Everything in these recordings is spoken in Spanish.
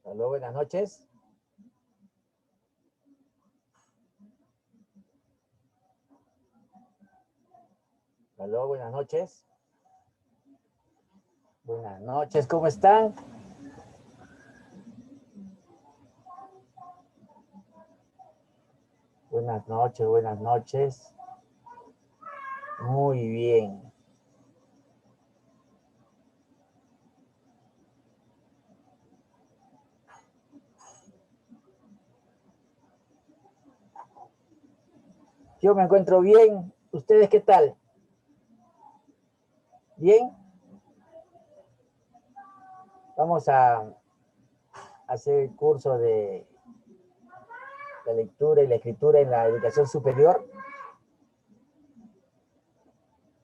Aló, buenas noches. Aló, buenas noches. Buenas noches, ¿cómo están? Buenas noches, buenas noches. Muy bien. Yo me encuentro bien. ¿Ustedes qué tal? ¿Bien? Vamos a hacer el curso de la lectura y la escritura en la educación superior.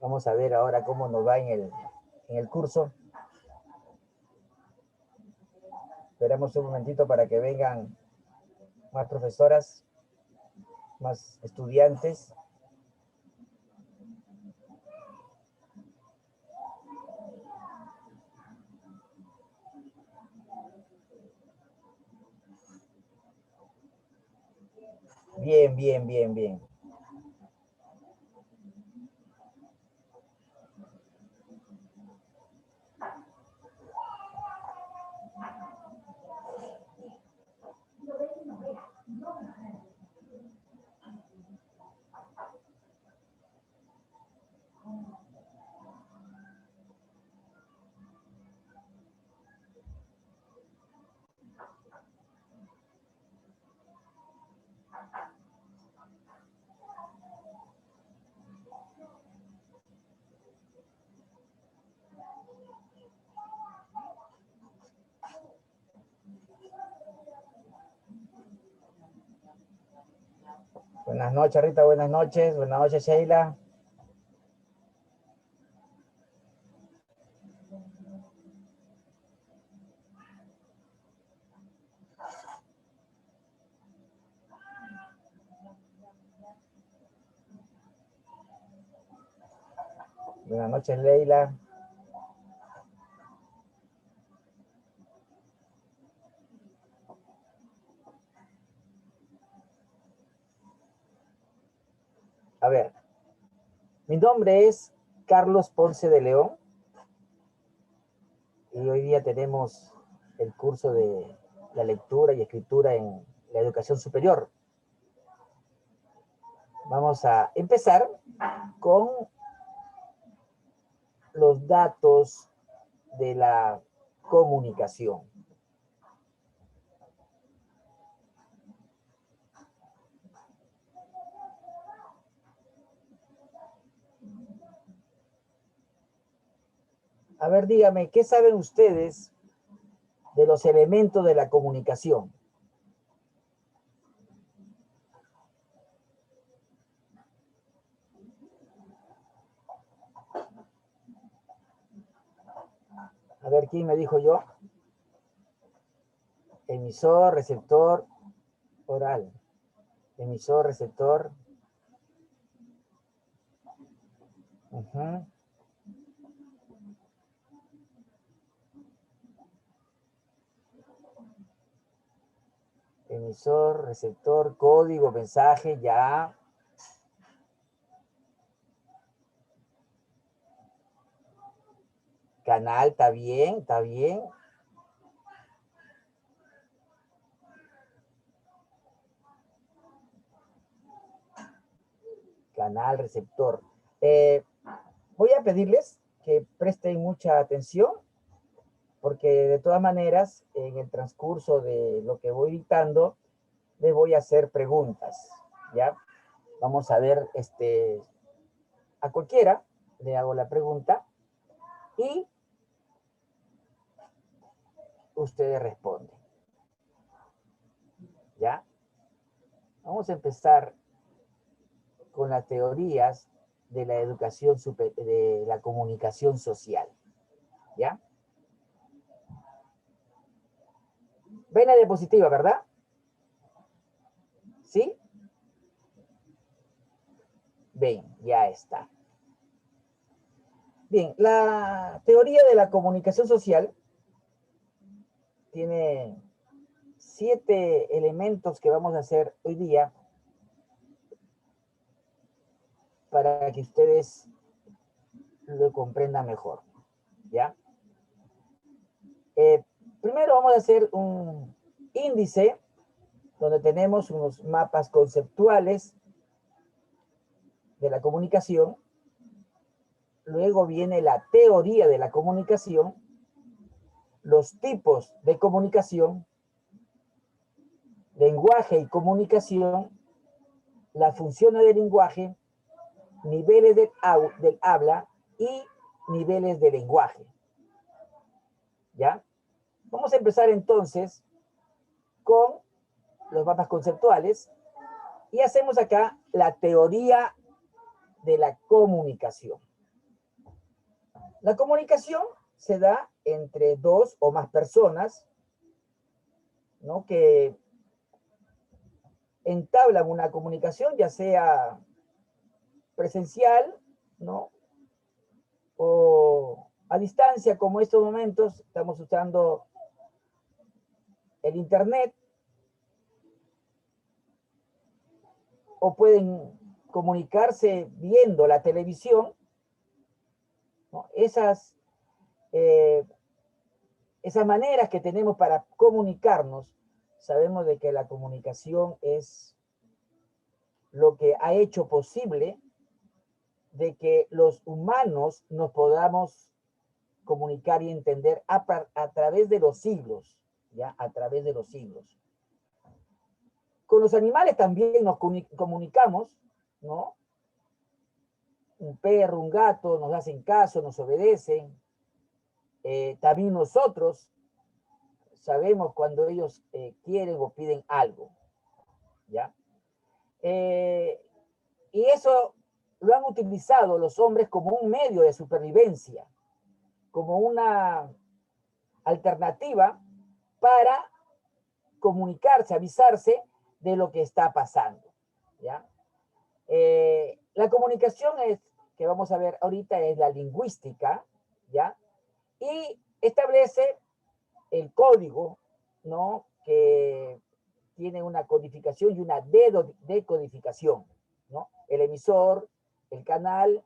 Vamos a ver ahora cómo nos va en el curso. Esperamos un momentito para que vengan más profesoras, más estudiantes. Bien, bien, bien, bien. Buenas noches, Rita, buenas noches. Buenas noches, Sheila. Buenas noches, Leila. A ver, mi nombre es Carlos Ponce de León y hoy día tenemos el curso de la lectura y escritura en la educación superior. Vamos a empezar con los datos de la comunicación. A ver, dígame, ¿qué saben ustedes de los elementos de la comunicación? A ver, ¿quién me dijo yo? Emisor, receptor, oral. Emisor, receptor. Emisor, receptor, código, mensaje, ya. Canal, está bien, está bien. Canal, receptor. Voy a pedirles que presten mucha atención, porque de todas maneras, en el transcurso de lo que voy dictando, les voy a hacer preguntas, ¿ya? Vamos a ver, a cualquiera le hago la pregunta y ustedes responden, ¿ya? Vamos a empezar con las teorías de la educación, de la comunicación social, ¿ya? Ven la diapositiva, ¿verdad? ¿Sí? Ven, ya está. Bien, la teoría de la comunicación social tiene 7 elementos que vamos a hacer hoy día para que ustedes lo comprendan mejor, ¿ya? Primero vamos a hacer un índice donde tenemos unos mapas conceptuales de la comunicación. Luego viene la teoría de la comunicación, los tipos de comunicación, lenguaje y comunicación, las funciones del lenguaje, niveles del habla y niveles de lenguaje. ¿Ya? Vamos a empezar entonces con los mapas conceptuales y hacemos acá la teoría de la comunicación. La comunicación se da entre dos o más personas, ¿no?, que entablan una comunicación, ya sea presencial, ¿no?, o a distancia, como en estos momentos estamos usando el internet, o pueden comunicarse viendo la televisión, ¿no? Esas maneras que tenemos para comunicarnos, sabemos de que la comunicación es lo que ha hecho posible de que los humanos nos podamos comunicar y entender a través de los siglos, ¿ya? A través de los siglos. Con los animales también nos comunicamos, ¿no? Un perro, un gato nos hacen caso, nos obedecen. También nosotros sabemos cuando ellos quieren o piden algo, ¿ya? Y eso lo han utilizado los hombres como un medio de supervivencia, como una alternativa para comunicarse, avisarse de lo que está pasando, ¿ya? La comunicación que vamos a ver ahorita es la lingüística, ¿ya? Y establece el código, ¿no?, que tiene una codificación y una decodificación, ¿no? El emisor, el canal,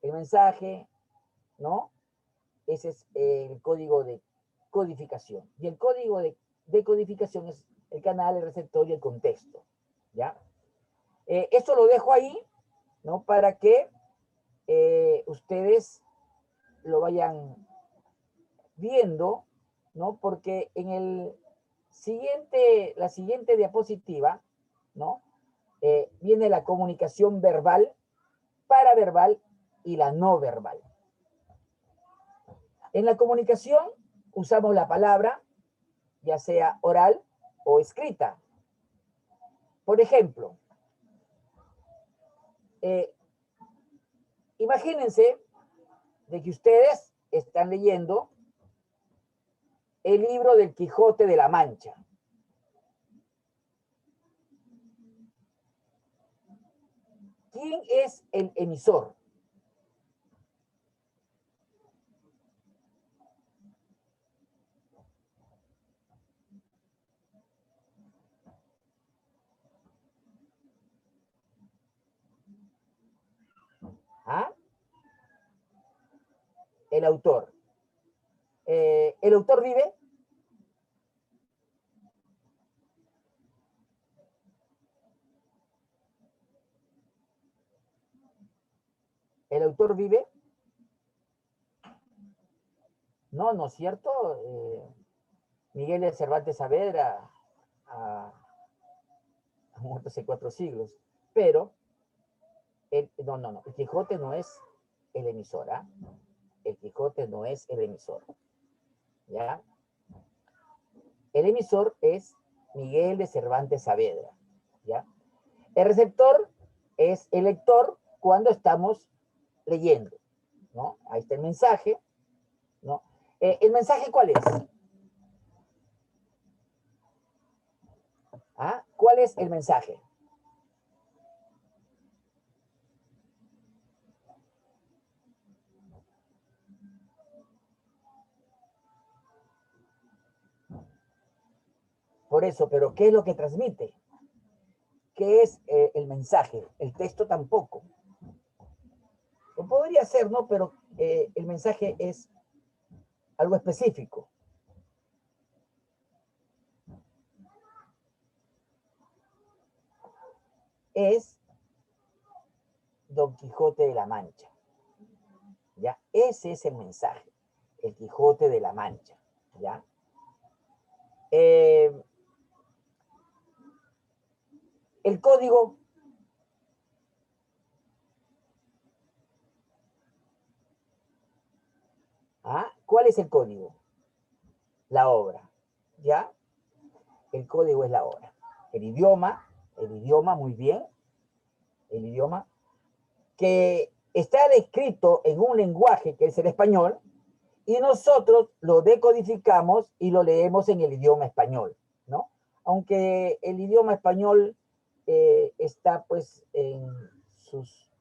el mensaje, ¿no? Ese es el código de codificación. Y el código de decodificación es el canal, el receptor y el contexto, ¿ya? Esto lo dejo ahí, ¿no?, para que ustedes lo vayan viendo, ¿no? Porque en la siguiente diapositiva, ¿no?, viene la comunicación verbal, paraverbal y la no verbal. En la comunicación usamos la palabra, ya sea oral o escrita. Por ejemplo, imagínense de que ustedes están leyendo el libro del Quijote de la Mancha. ¿Quién es el emisor? ¿Ah? El autor. ¿El autor vive? ¿El autor vive? No, ¿no es cierto? Miguel de Cervantes Saavedra ha muerto hace 4 siglos, pero no, el Quijote no es el emisor, ¿ah? El Quijote no es el emisor, ¿ya? El emisor es Miguel de Cervantes Saavedra, ¿ya? El receptor es el lector cuando estamos leyendo, ¿no? Ahí está el mensaje, ¿no? ¿El mensaje cuál es? ¿Ah? ¿Cuál es el mensaje? Por eso, pero ¿qué es lo que transmite? ¿Qué es el mensaje? El texto tampoco. O podría ser, ¿no? Pero el mensaje es algo específico. Es Don Quijote de la Mancha. ¿Ya? Ese es el mensaje. El Quijote de la Mancha. ¿Ya? El código ¿cuál es el código? La obra. ¿Ya? El código es la obra. El idioma, muy bien, el idioma, que está descrito en un lenguaje que es el español, y nosotros lo decodificamos y lo leemos en el idioma español, ¿no? Aunque el idioma español está pues en sus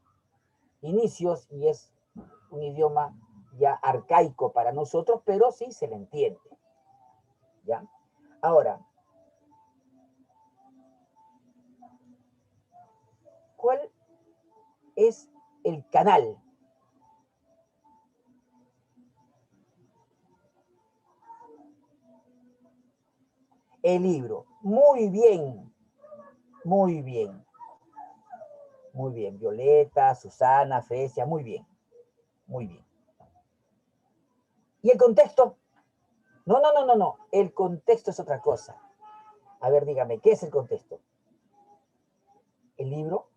inicios y es un idioma ya arcaico para nosotros, pero sí se le entiende, ¿ya? Ahora, ¿cuál es el canal? El libro. Muy bien, muy bien, muy bien. Violeta, Susana, Fresia, muy bien, muy bien. ¿Y el contexto? No, no, no, no, no. El contexto es otra cosa. A ver, dígame, ¿qué es el contexto? ¿El libro?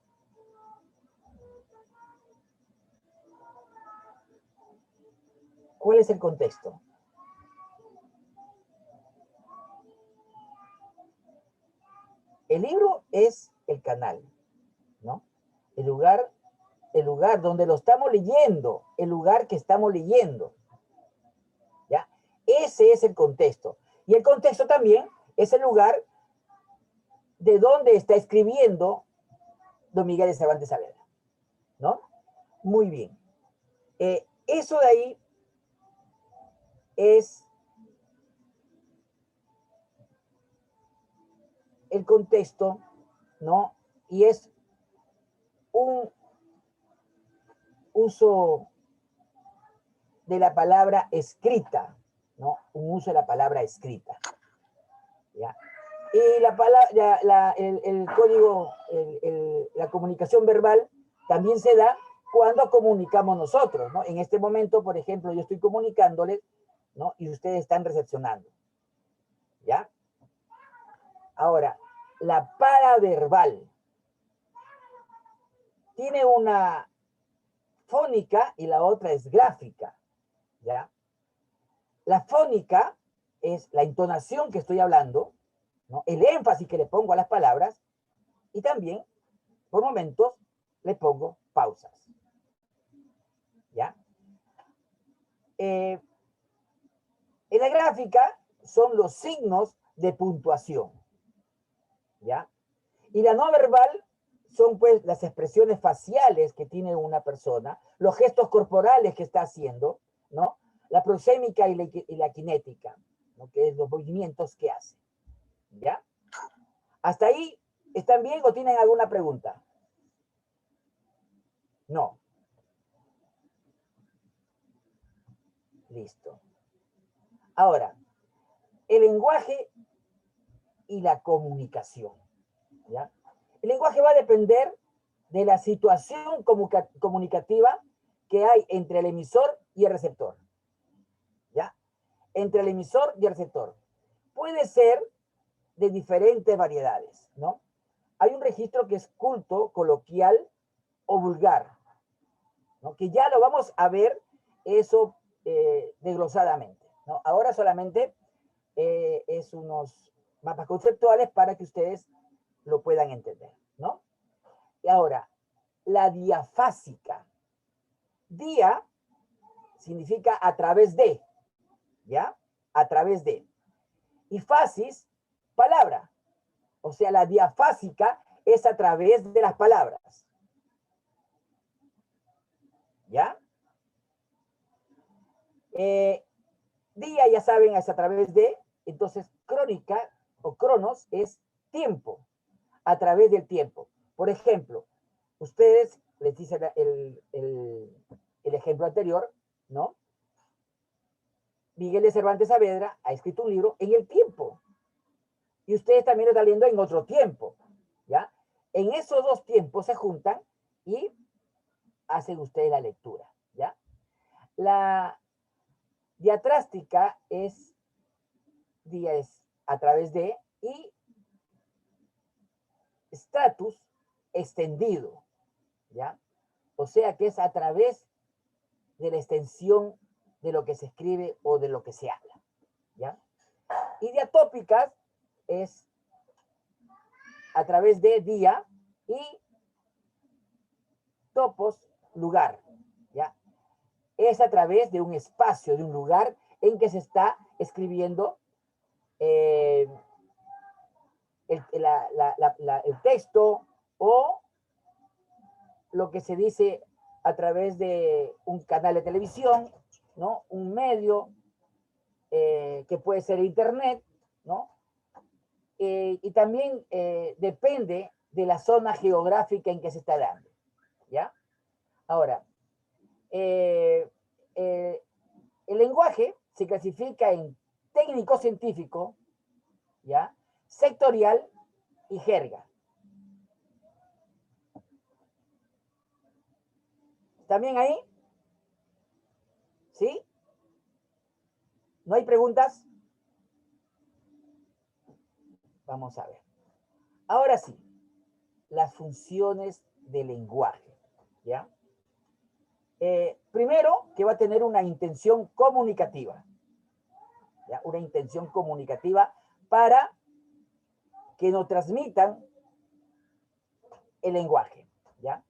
¿Cuál es el contexto? El libro es el canal, ¿no? El lugar donde lo estamos leyendo, el lugar que estamos leyendo, ¿ya? Ese es el contexto. Y el contexto también es el lugar de donde está escribiendo don Miguel de Cervantes Saavedra, ¿no? Muy bien. Eso de ahí es el contexto, ¿no? Y es un uso de la palabra escrita, ¿no? Un uso de la palabra escrita, ¿ya? Y la palabra, el código, la comunicación verbal también se da cuando comunicamos nosotros, ¿no? En este momento, por ejemplo, yo estoy comunicándoles, ¿no? Y ustedes están recepcionando, ¿ya? Ahora, la paraverbal tiene una fónica y la otra es gráfica, ¿ya? La fónica es la entonación que estoy hablando, ¿no? El énfasis que le pongo a las palabras, y también, por momentos, le pongo pausas, ¿ya? En la gráfica son los signos de puntuación, ¿ya? Y la no verbal son pues las expresiones faciales que tiene una persona, los gestos corporales que está haciendo, ¿no? La proxémica y la cinética, ¿no? Que es los movimientos que hace, ¿ya? ¿Hasta ahí están bien o tienen alguna pregunta? No. Listo. Ahora, el lenguaje y la comunicación, ¿ya? El lenguaje va a depender de la situación comunicativa que hay entre el emisor y el receptor, ¿ya? Entre el emisor y el receptor. Puede ser de diferentes variedades, ¿no? Hay un registro que es culto, coloquial o vulgar, ¿no? Que ya lo vamos a ver eso desglosadamente, ¿no? Ahora solamente es unos mapas conceptuales para que ustedes lo puedan entender, ¿no? Y ahora, la diafásica. Dia significa a través de, ¿ya? A través de. Y fasis, palabra. O sea, la diafásica es a través de las palabras, ¿ya? Día, ya saben, es a través de, entonces, crónica o cronos es tiempo, a través del tiempo. Por ejemplo, ustedes, les dice el ejemplo anterior, ¿no? Miguel de Cervantes Saavedra ha escrito un libro en el tiempo. Y ustedes también lo están leyendo en otro tiempo, ¿ya? En esos dos tiempos se juntan y hacen ustedes la lectura, ¿ya? La diatrástica es a través de y status extendido, ¿ya? O sea que es a través de la extensión de lo que se escribe o de lo que se habla, ¿ya? Y diatópicas es a través de día y topos, lugar, ¿ya? Es a través de un espacio, de un lugar en que se está escribiendo el texto o lo que se dice a través de un canal de televisión, ¿no? Un medio que puede ser internet, ¿no? Y también depende de la zona geográfica en que se está dando, ¿ya? Ahora, el lenguaje se clasifica en técnico-científico, ¿ya? Sectorial y jerga. ¿También ahí? ¿Sí? ¿No hay preguntas? Vamos a ver. Ahora sí, las funciones del lenguaje, ¿ya? Primero, que va a tener una intención comunicativa, ¿ya? Una intención comunicativa para que nos transmitan el lenguaje, ¿ya?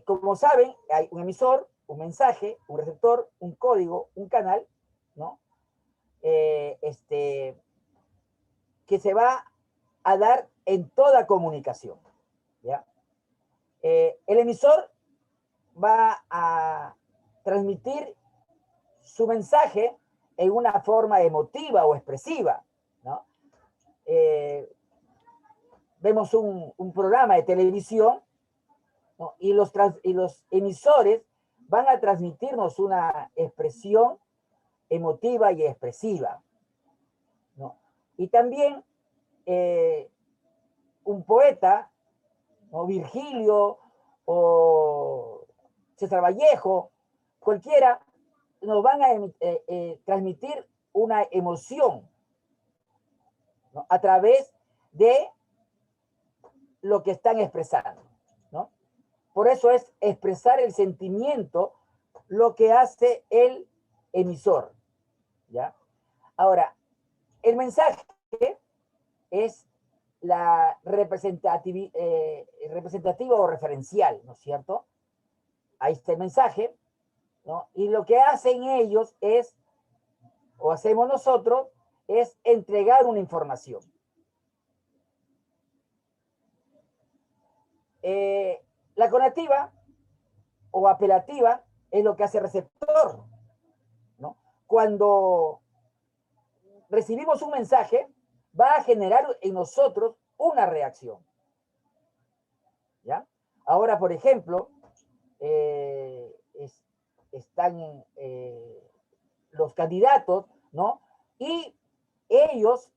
Como saben, hay un emisor, un mensaje, un receptor, un código, un canal, ¿no? Que se va a dar en toda comunicación, ¿ya? El emisor va a transmitir su mensaje en una forma emotiva o expresiva, ¿no? Vemos un programa de televisión, ¿no? Y los emisores van a transmitirnos una expresión emotiva y expresiva, ¿no? Y también un poeta, ¿no? Virgilio o César Vallejo, cualquiera, nos van a transmitir una emoción, ¿no? A través de lo que están expresando, ¿no? Por eso es expresar el sentimiento lo que hace el emisor, ¿ya? Ahora, el mensaje es la representativa o referencial, ¿no es cierto? Ahí está el mensaje, ¿no? Y lo que hacen ellos es, o hacemos nosotros, es entregar una información. La conativa o apelativa es lo que hace el receptor, ¿no? Cuando recibimos un mensaje, va a generar en nosotros una reacción, ¿ya? Ahora, por ejemplo, están los candidatos, ¿no? Y ellos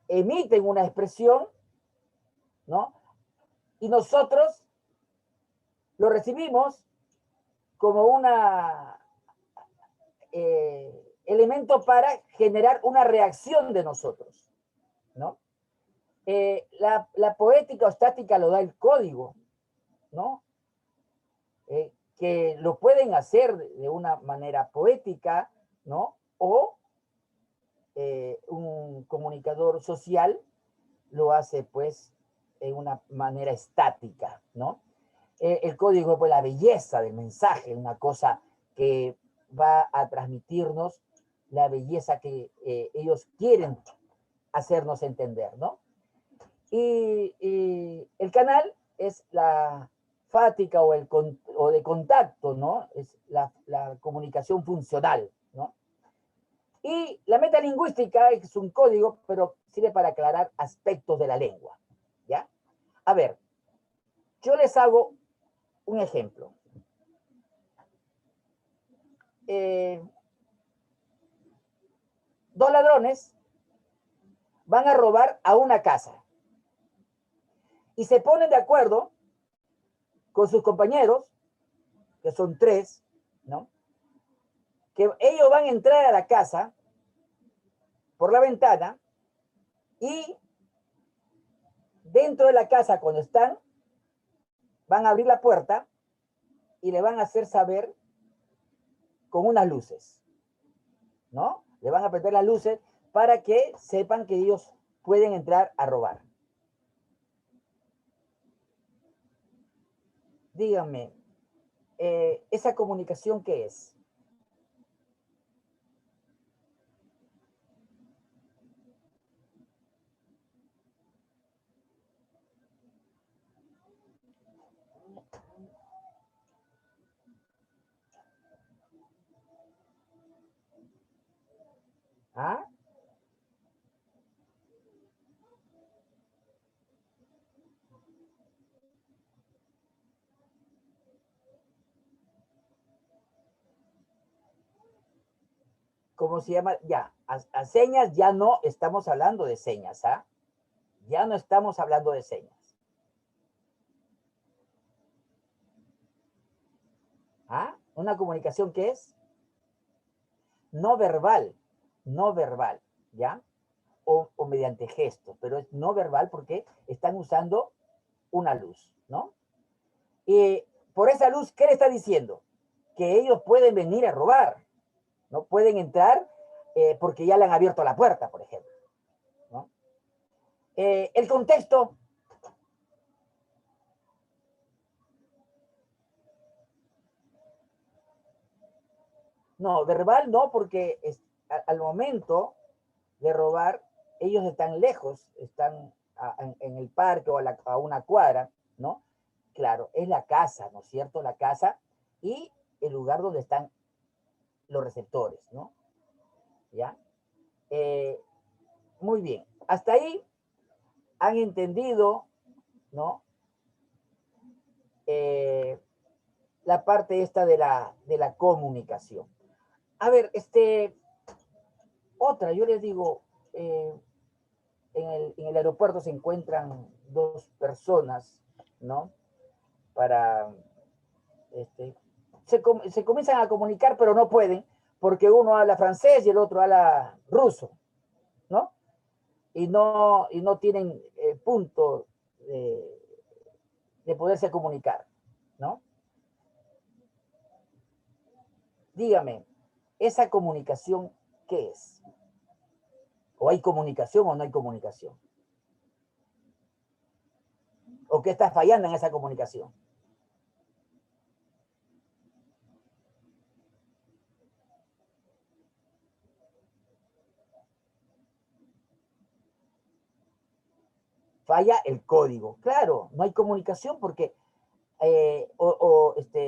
emiten una expresión, ¿no? Y nosotros lo recibimos como una elemento para generar una reacción de nosotros, ¿no? La poética o estática lo da el código, ¿no? Que lo pueden hacer de una manera poética, ¿no? O un comunicador social lo hace, pues, en una manera estática, ¿no? El código, pues, la belleza del mensaje, una cosa que va a transmitirnos la belleza que ellos quieren hacernos entender, ¿no? Y el canal es la fática o de contacto, ¿no? Es la comunicación funcional, ¿no? Y la metalingüística es un código, pero sirve para aclarar aspectos de la lengua, ¿ya? A ver, yo les hago un ejemplo. Dos ladrones van a robar a una casa y se ponen de acuerdo con sus compañeros, que son tres, ¿no? Que ellos van a entrar a la casa por la ventana y dentro de la casa, cuando están, van a abrir la puerta y le van a hacer saber con unas luces, ¿no? Le van a prender las luces para que sepan que ellos pueden entrar a robar. Díganme, ¿esa comunicación qué es? ¿Ah? ¿Cómo se llama? Ya, a señas ya no estamos hablando de señas, ¿ah? Ya no estamos hablando de señas. ¿Ah? ¿Una comunicación qué es? No verbal, no verbal, ¿ya? O mediante gestos, pero es no verbal porque están usando una luz, ¿no? Y por esa luz, ¿qué le está diciendo? Que ellos pueden venir a robar, ¿no? Pueden entrar porque ya le han abierto la puerta, por ejemplo, ¿no? El contexto, no, verbal no, porque al momento de robar, ellos están lejos, están en el parque o a una cuadra, ¿no? Claro, es la casa, ¿no es cierto? La casa y el lugar donde están los receptores, ¿no? ¿Ya? Eh, muy bien. Hasta ahí han entendido, ¿no? Eh, la parte esta de la comunicación. A ver, otra, yo les digo, en el aeropuerto se encuentran dos personas, ¿no? Para, se comienzan a comunicar, pero no pueden, porque uno habla francés y el otro habla ruso, ¿no? Y no tienen punto de poderse comunicar, ¿no? Dígame, ¿esa comunicación qué es? ¿O hay comunicación o no hay comunicación? ¿O qué está fallando en esa comunicación? Falla el código. Claro, no hay comunicación porque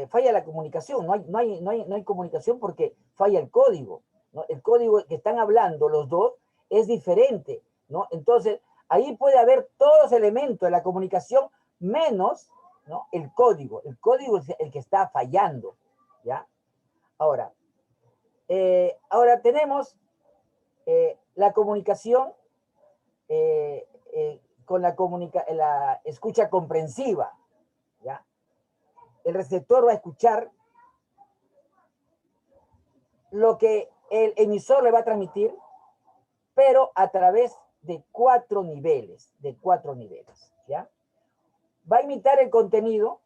falla la comunicación, no hay comunicación porque falla el código, ¿no? El código que están hablando los dos es diferente, ¿no? Entonces, ahí puede haber todos los elementos de la comunicación menos, ¿no? El código es el que está fallando, ¿ya? Ahora, ahora tenemos la comunicación con la escucha comprensiva, ¿ya? El receptor va a escuchar lo que el emisor le va a transmitir, pero a través de cuatro niveles, ¿ya? Va a imitar el contenido,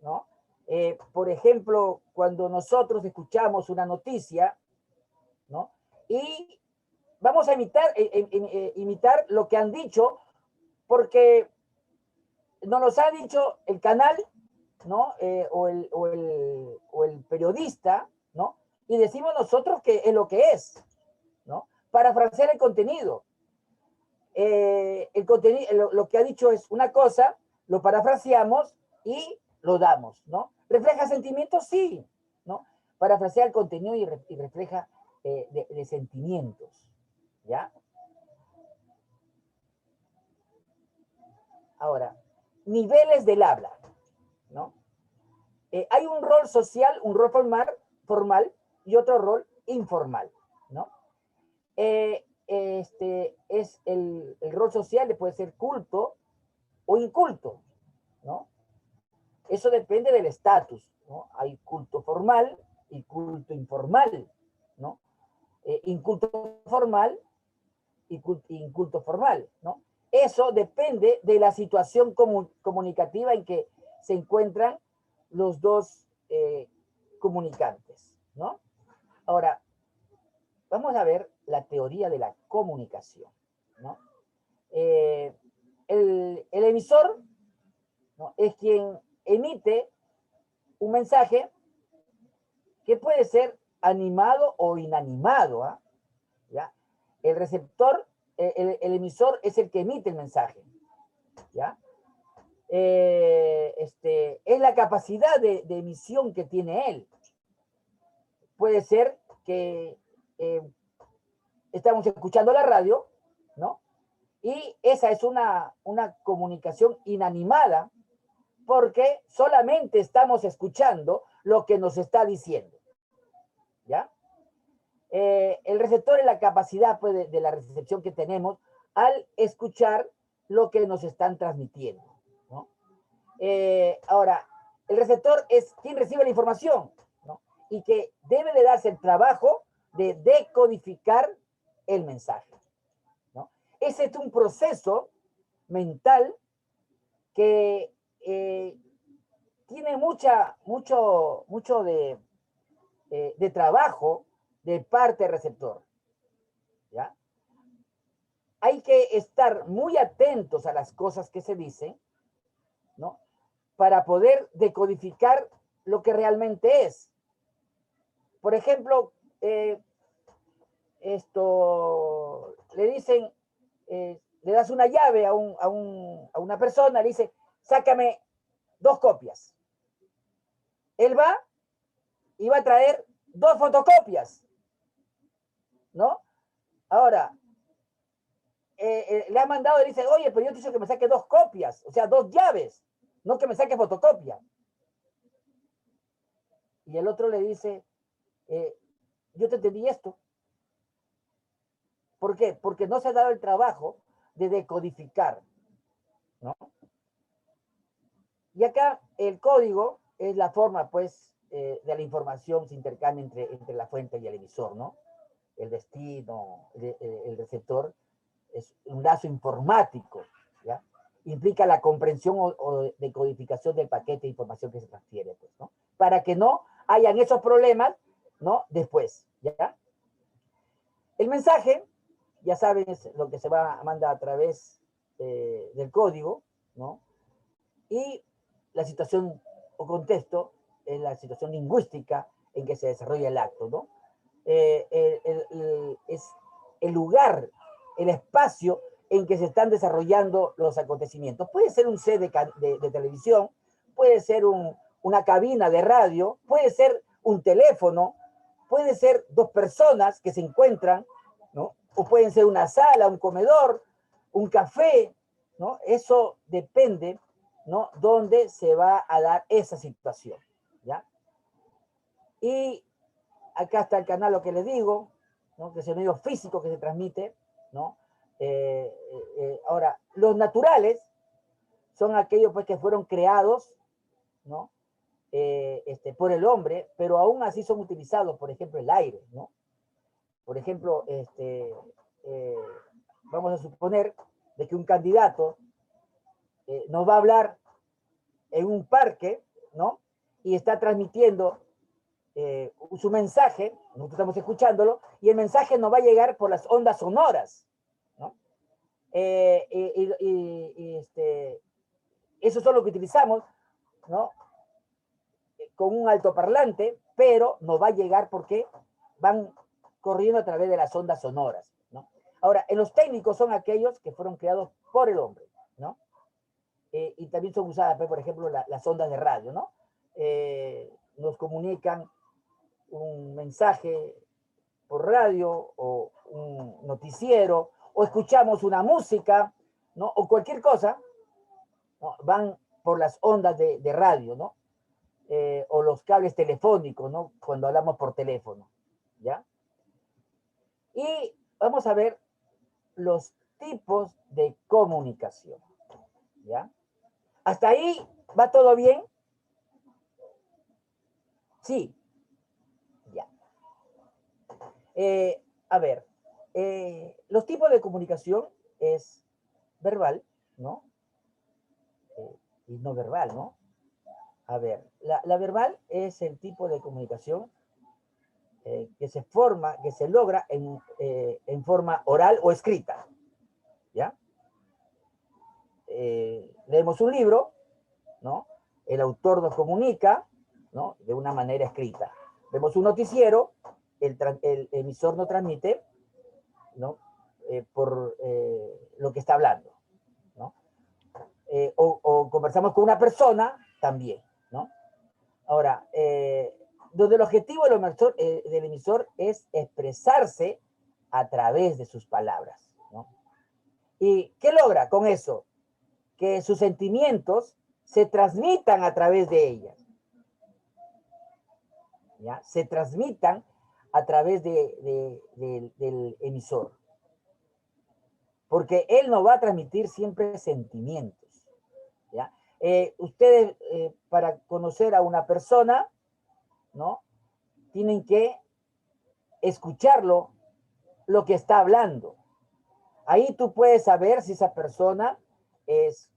¿no? Por ejemplo, cuando nosotros escuchamos una noticia, ¿no? Y vamos a imitar lo que han dicho, porque nos los ha dicho el canal, ¿no? O el periodista, ¿no? Y decimos nosotros que es lo que es, ¿no? Parafrasear el contenido. Lo que ha dicho es una cosa, lo parafraseamos y lo damos, ¿no? ¿Refleja sentimientos? Sí, ¿no? Parafrasear el contenido y refleja de sentimientos, ¿ya? Ahora, niveles del habla, ¿no? Hay un rol social, un rol formal y otro rol informal, ¿no? Es el rol social, puede ser culto o inculto, ¿no? Eso depende del estatus, ¿no? Hay culto formal y culto informal, ¿no? Inculto formal y inculto formal, ¿no? Eso depende de la situación comunicativa en que se encuentran los dos comunicantes, ¿no? Ahora, vamos a ver la teoría de la comunicación, ¿no? El emisor, ¿no?, es quien emite un mensaje que puede ser animado o inanimado, ¿ah? ¿Ya? El receptor, el emisor es el que emite el mensaje, ¿ya? Es la capacidad de emisión que tiene él. Puede ser que estamos escuchando la radio, ¿no? Y esa es una comunicación inanimada porque solamente estamos escuchando lo que nos está diciendo, ¿ya? El receptor es la capacidad, pues, de la recepción que tenemos al escuchar lo que nos están transmitiendo, ¿no? Ahora, el receptor es quien recibe la información, ¿no? Y que debe de darse el trabajo de decodificar el mensaje, ¿no? Ese es un proceso mental que tiene mucho de trabajo de parte receptor, ¿ya? Hay que estar muy atentos a las cosas que se dicen, ¿no? Para poder decodificar lo que realmente es. Por ejemplo, le dicen, le das una llave a una persona, le dice, sácame 2 copias. Él va y va a traer 2 fotocopias, ¿no? Ahora, le ha mandado y dice, oye, pero yo te digo que me saque 2 copias, o sea, 2 llaves, no que me saque fotocopia. Y el otro le dice, yo te entendí esto. ¿Por qué? Porque no se ha dado el trabajo de decodificar, ¿no? Y acá el código es la forma, pues, de la información se intercambia entre la fuente y el emisor, ¿no? El destino, el receptor, es un lazo informático, ¿ya? Implica la comprensión o decodificación del paquete de información que se transfiere, pues, ¿no? Para que no hayan esos problemas, ¿no? Después, ¿ya? El mensaje, ya saben, es lo que se va a mandar a través del código, ¿no? Y la situación o contexto es la situación lingüística en que se desarrolla el acto, ¿no? Es el lugar, el espacio en que se están desarrollando los acontecimientos. Puede ser un set de televisión, puede ser una cabina de radio, puede ser un teléfono, puede ser 2 personas que se encuentran, ¿no? O pueden ser una sala, un comedor, un café, ¿no? Eso depende, ¿no?, dónde se va a dar esa situación, ¿ya? Y acá está el canal, lo que les digo, ¿no?, que es el medio físico que se transmite, ¿no? Ahora, los naturales son aquellos, pues, que fueron creados, ¿no?, por el hombre, pero aún así son utilizados, por ejemplo, el aire, ¿no? Por ejemplo, vamos a suponer de que un candidato nos va a hablar en un parque, ¿no? Y está transmitiendo su mensaje, nosotros estamos escuchándolo, y el mensaje nos va a llegar por las ondas sonoras, ¿no? Eso es lo que utilizamos, ¿no? Con un altoparlante, pero nos va a llegar porque van corriendo a través de las ondas sonoras, ¿no? Ahora, en los técnicos son aquellos que fueron creados por el hombre, ¿no? Y también son usadas, por ejemplo, las ondas de radio, ¿no? Nos comunican un mensaje por radio o un noticiero o escuchamos una música, ¿no? O cualquier cosa, ¿no? Van por las ondas de radio, ¿no? O los cables telefónicos, ¿no? Cuando hablamos por teléfono, ¿ya? Y vamos a ver los tipos de comunicación, ¿ya? ¿Hasta ahí va todo bien? Sí, ya. A ver, los tipos de comunicación es verbal, ¿no? Y no verbal, ¿no? A ver, la verbal es el tipo de comunicación que se forma, que se logra en forma oral o escrita, ¿ya? Leemos un libro, ¿no? El autor nos comunica, ¿no? De una manera escrita. Vemos un noticiero, el emisor nos transmite, ¿no? Por lo que está hablando, ¿no? O conversamos con una persona también, ¿no? Ahora, donde el objetivo del emisor es expresarse a través de sus palabras, ¿no? ¿Y qué logra con eso? Que sus sentimientos se transmitan a través de ellas, ¿ya? Se transmitan a través del emisor. Porque él no va a transmitir siempre sentimientos, ¿ya? Ustedes, para conocer a una persona, ¿no? Tienen que escucharlo, lo que está hablando. Ahí tú puedes saber si esa persona es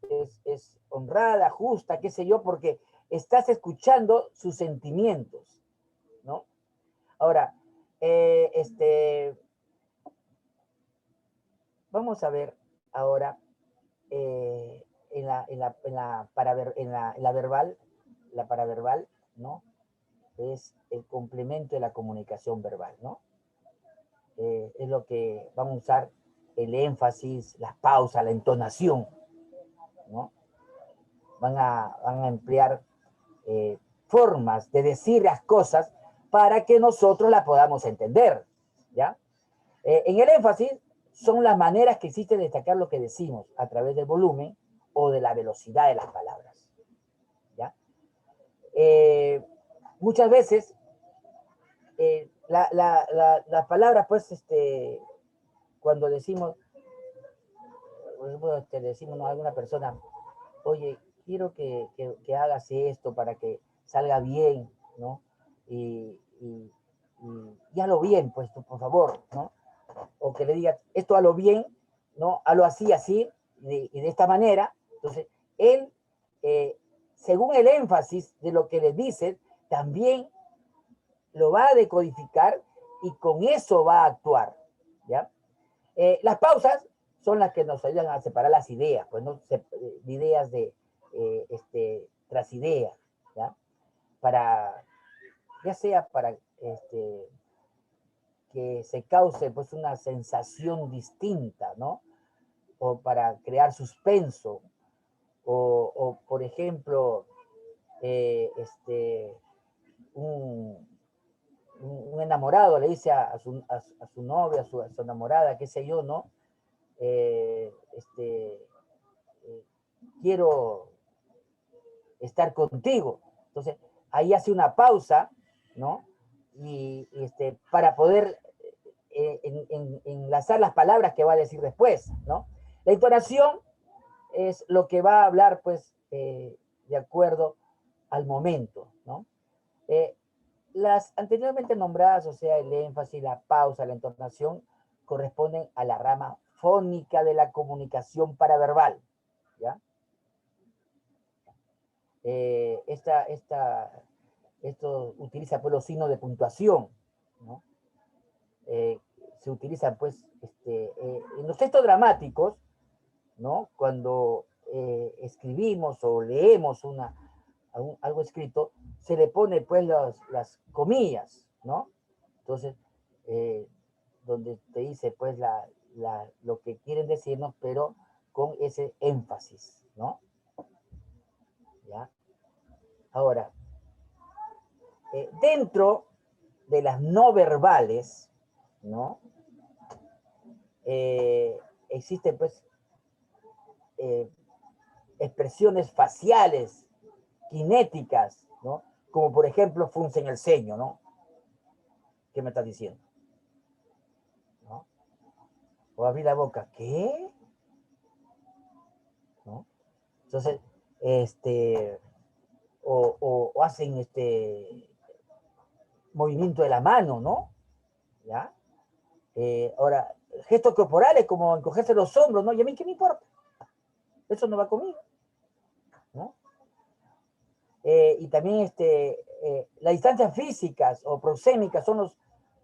honrada, justa, qué sé yo, porque estás escuchando sus sentimientos, ¿no? Ahora, vamos a ver ahora en la verbal, la paraverbal, ¿no? Es el complemento de la comunicación verbal, ¿no? Es lo que vamos a usar el énfasis, las pausas, la entonación, ¿no? Van a emplear formas de decir las cosas para que nosotros las podamos entender, ¿ya? En el énfasis son las maneras que existen de destacar lo que decimos a través del volumen o de la velocidad de las palabras, ¿ya? Muchas veces las palabras, pues, cuando decimos, por ejemplo, decimos a alguna persona, oye, quiero que hagas esto para que salga bien, ¿no? Y hazlo bien, pues, por favor, ¿no? O que le digas, esto hazlo bien, ¿no? Hazlo así, así, y de esta manera. Entonces, él, según el énfasis de lo que le dices, también lo va a decodificar y con eso va a actuar, ¿ya? Las pausas son las que nos ayudan a separar las ideas, pues no ideas tras ideas, ¿ya? Para, ya sea para que se cause pues una sensación distinta, ¿no? O para crear suspenso, o por ejemplo, un, un enamorado le dice a su novia, a su enamorada, qué sé yo, ¿no? Eh, este, eh, quiero estar contigo. Entonces, ahí hace una pausa, ¿no? Para poder enlazar las palabras que va a decir después, ¿no? La entonación es lo que va a hablar, pues, de acuerdo al momento, ¿no? Eh, las anteriormente nombradas, o sea, el énfasis, la pausa, la entonación, corresponden a la rama fónica de la comunicación paraverbal, ¿ya? Esto utiliza pues los signos de puntuación, ¿no? Se utilizan pues en los textos dramáticos, ¿no? Cuando escribimos o leemos algo escrito, se le pone pues las comillas, ¿no? Entonces, eh, donde te dice pues lo que quieren decirnos, pero con ese énfasis, ¿no? ¿Ya? Ahora, dentro de las no verbales, ¿no? Existen, pues, expresiones faciales, kinéticas, ¿no? Como, por ejemplo, fruncen el ceño, ¿no? ¿Qué me estás diciendo? ¿No? O abrir la boca, ¿qué? ¿No? Entonces, o hacen movimiento de la mano, ¿no? ¿Ya? Ahora, gestos corporales como encogerse los hombros, ¿no? ¿Y a mí qué me importa? Eso no va conmigo, ¿no? Y también las distancias físicas o proxémicas son los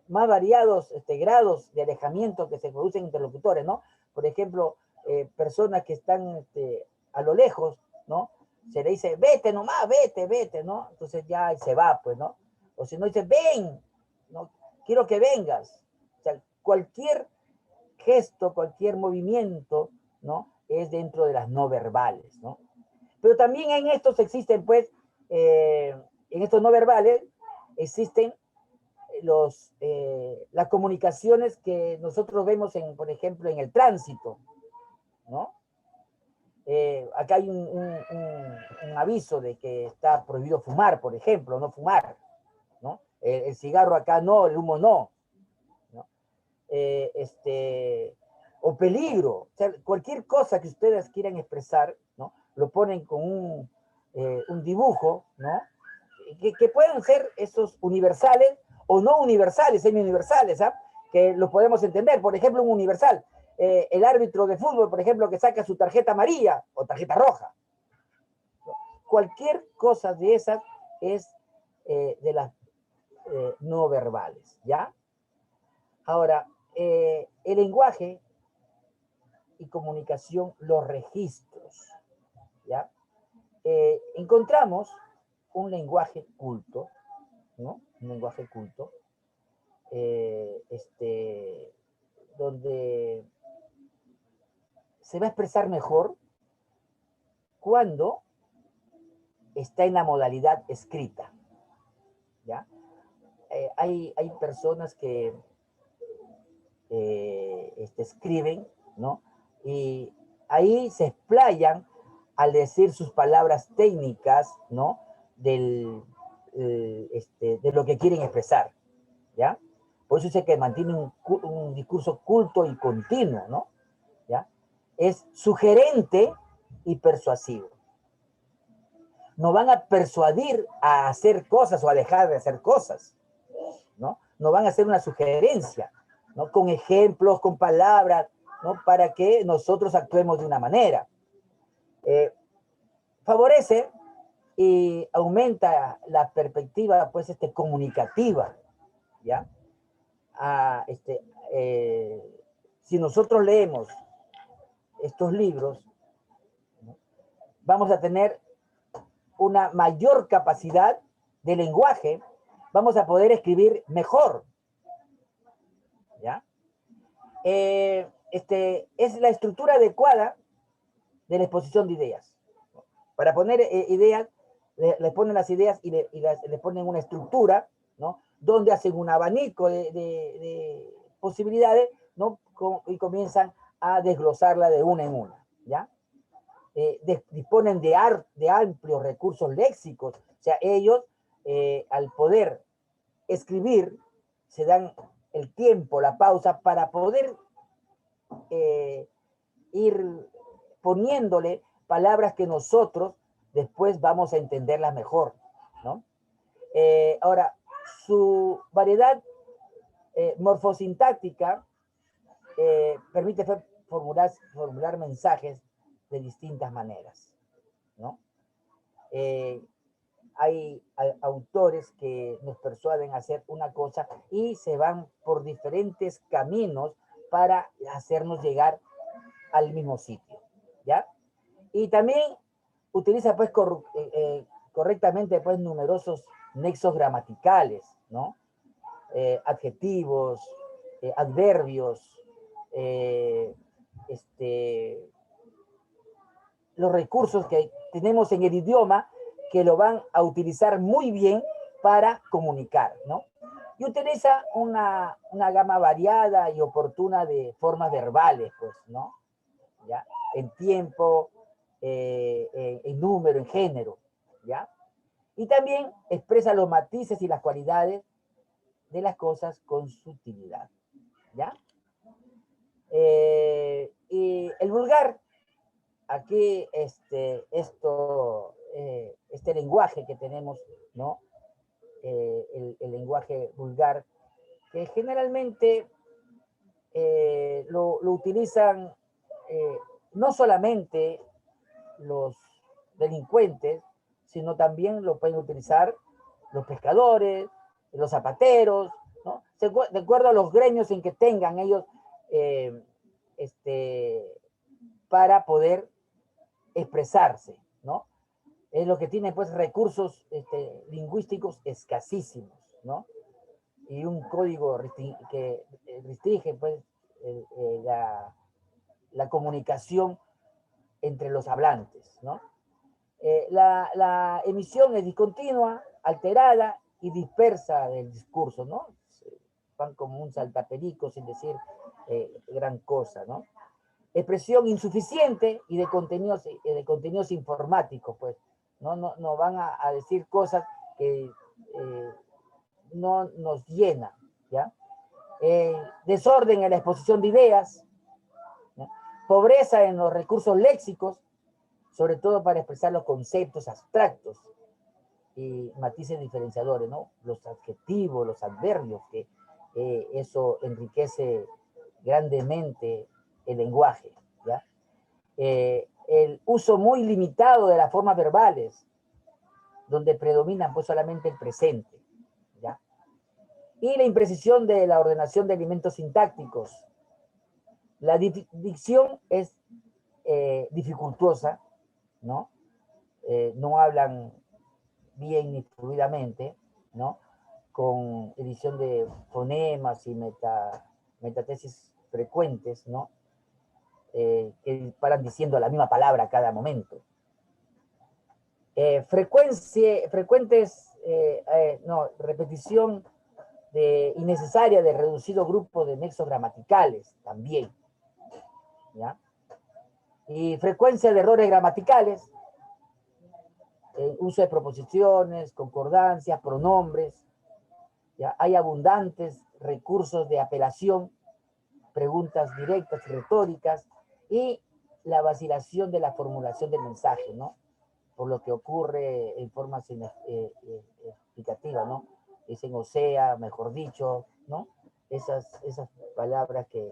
más variados grados de alejamiento que se producen entre interlocutores, ¿no? Por ejemplo, personas que están a lo lejos, ¿no? Se le dice, vete nomás, vete, vete, ¿no? Entonces ya se va, pues, ¿no? O si no dice, ven, ¿no? Quiero que vengas. O sea, cualquier gesto, cualquier movimiento, ¿no? Es dentro de las no verbales, ¿no? Pero también en estos existen, pues, en estos no verbales, existen las comunicaciones que nosotros vemos, por ejemplo, en el tránsito, ¿no? Acá hay un aviso de que está prohibido fumar, por ejemplo, no fumar, ¿no? El cigarro acá no, el humo no, ¿no? O peligro, o sea, cualquier cosa que ustedes quieran expresar, ¿no? Lo ponen con un dibujo, ¿no? Que pueden ser esos universales o no universales, semi-universales, ¿ah? Que lo podemos entender. Por ejemplo, un universal, el árbitro de fútbol, por ejemplo, que saca su tarjeta amarilla o tarjeta roja. Cualquier cosa de esas es de las no verbales, ¿ya? Ahora, el lenguaje y comunicación, los registros, ¿ya? Encontramos un lenguaje culto, ¿no? Un lenguaje culto, donde se va a expresar mejor cuando está en la modalidad escrita, ¿ya? Hay personas que escriben, ¿no? Y ahí se explayan al decir sus palabras técnicas, ¿no? De lo que quieren expresar, ¿ya? Por eso dice que mantiene un discurso culto y continuo, ¿no? ¿Ya? Es sugerente y persuasivo. No van a persuadir a hacer cosas o a dejar de hacer cosas, ¿no? No van a hacer una sugerencia, ¿no? Con ejemplos, con palabras, ¿no? Para que nosotros actuemos de una manera. Favorece y aumenta la perspectiva, pues, comunicativa, ¿ya? A, si nosotros leemos estos libros, ¿no? Vamos a tener una mayor capacidad de lenguaje, vamos a poder escribir mejor, ¿ya? Es la estructura adecuada de la exposición de ideas. Para poner ideas, le ponen las ideas y le ponen una estructura, ¿no? Donde hacen un abanico de posibilidades, ¿no? Y comienzan a desglosarla de una en una, ¿ya? Disponen de amplios recursos léxicos, o sea, ellos al poder escribir se dan el tiempo, la pausa para poder ir poniéndole palabras que nosotros después vamos a entenderlas mejor, ¿no? Ahora, su variedad morfosintáctica permite formular mensajes de distintas maneras, ¿no? Hay autores que nos persuaden a hacer una cosa y se van por diferentes caminos para hacernos llegar al mismo sitio, ¿ya? Y también utiliza, pues, correctamente, pues, numerosos nexos gramaticales, ¿no? Adjetivos, adverbios, eh, los recursos que tenemos en el idioma que lo van a utilizar muy bien para comunicar, ¿no? y utiliza una gama variada y oportuna de formas verbales, pues, ¿no? ¿Ya? En tiempo, en número, en género, ¿ya? Y también expresa los matices y las cualidades de las cosas con sutilidad, ¿ya? Y el vulgar, aquí este lenguaje que tenemos, ¿no? El lenguaje vulgar, que generalmente lo utilizan eh, no solamente los delincuentes, sino también lo pueden utilizar los pescadores, los zapateros, ¿no? De acuerdo a los gremios en que tengan ellos eh, este, para poder expresarse, ¿no? Es lo que tiene pues recursos lingüísticos escasísimos, ¿no? Y un código que restringe pues la comunicación entre los hablantes, ¿no? La emisión es discontinua, alterada y dispersa del discurso, ¿no? Van como un saltaperico sin decir gran cosa, ¿no? Expresión insuficiente y de contenidos informáticos, pues, no van a decir cosas que no nos llenan, ¿ya? Desorden en la exposición de ideas, ¿no? Pobreza en los recursos léxicos, sobre todo para expresar los conceptos abstractos y matices diferenciadores, ¿no? Los adjetivos, los adverbios, que eso enriquece grandemente el lenguaje, ¿ya? El uso muy limitado de las formas verbales, donde predominan pues solamente el presente, ¿ya? Y la imprecisión de la ordenación de elementos sintácticos. La dicción es dificultuosa, ¿no? No hablan bien ni fluidamente, ¿no? Con edición de fonemas y metatesis frecuentes, ¿no? Que paran diciendo la misma palabra a cada momento. Repetición innecesaria de reducido grupo de nexos gramaticales también, ¿ya? Y frecuencia de errores gramaticales, uso de proposiciones, concordancias, pronombres, ¿ya? Hay abundantes recursos de apelación, preguntas directas y retóricas, y la vacilación de la formulación del mensaje, ¿no? Por lo que ocurre en forma explicativa, ¿no? Dicen o sea, mejor dicho, ¿no? Esas palabras que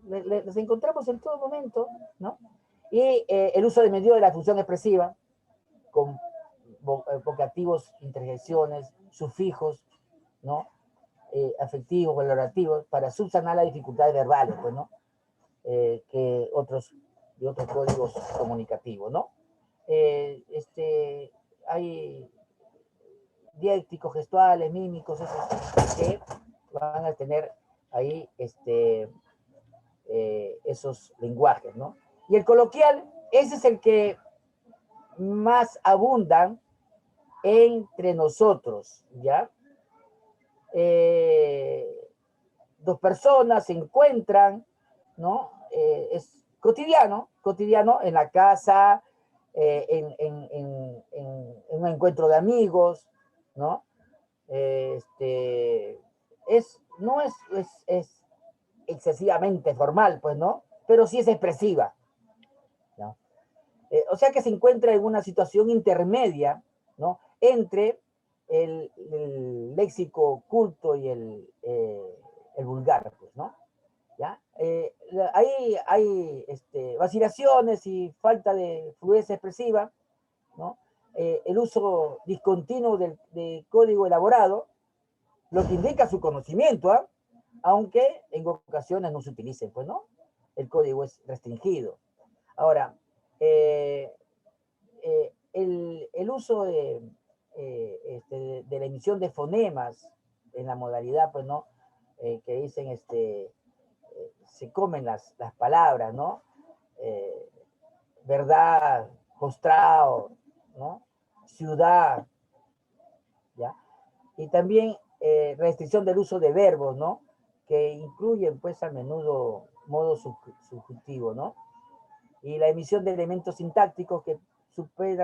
las encontramos en todo momento, ¿no? Y el uso de medido de la función expresiva, con vocativos, interjecciones, sufijos, ¿no? Afectivos, valorativos, para subsanar las dificultades verbales, pues, ¿no? Que otros códigos comunicativos, ¿no? Hay diécticos, gestuales, mímicos, esos que van a tener ahí esos lenguajes, ¿no? Y el coloquial, ese es el que más abundan entre nosotros, ¿ya? Dos personas se encuentran, ¿no? Es cotidiano en la casa, en un encuentro de amigos, ¿no? No es excesivamente formal, pues, ¿no? Pero sí es expresiva, ¿no? O sea que se encuentra en una situación intermedia, ¿no? Entre el léxico culto y el vulgar, pues, ¿no? ¿Ya? Hay vacilaciones y falta de fluidez expresiva, ¿no? El uso discontinuo de código elaborado, lo que indica su conocimiento, ¿eh? Aunque en ocasiones no se utilicen, pues, ¿no? El código es restringido. Ahora, el uso de la emisión de fonemas en la modalidad, pues, ¿no? Que dicen, se comen las palabras, ¿no? Eh, verdad, postrado, ¿no? Ciudad, ¿ya? Y también restricción del uso de verbos, ¿no? Que incluyen, pues, a menudo modo subjuntivo, ¿no? Y la emisión de elementos sintácticos que suplen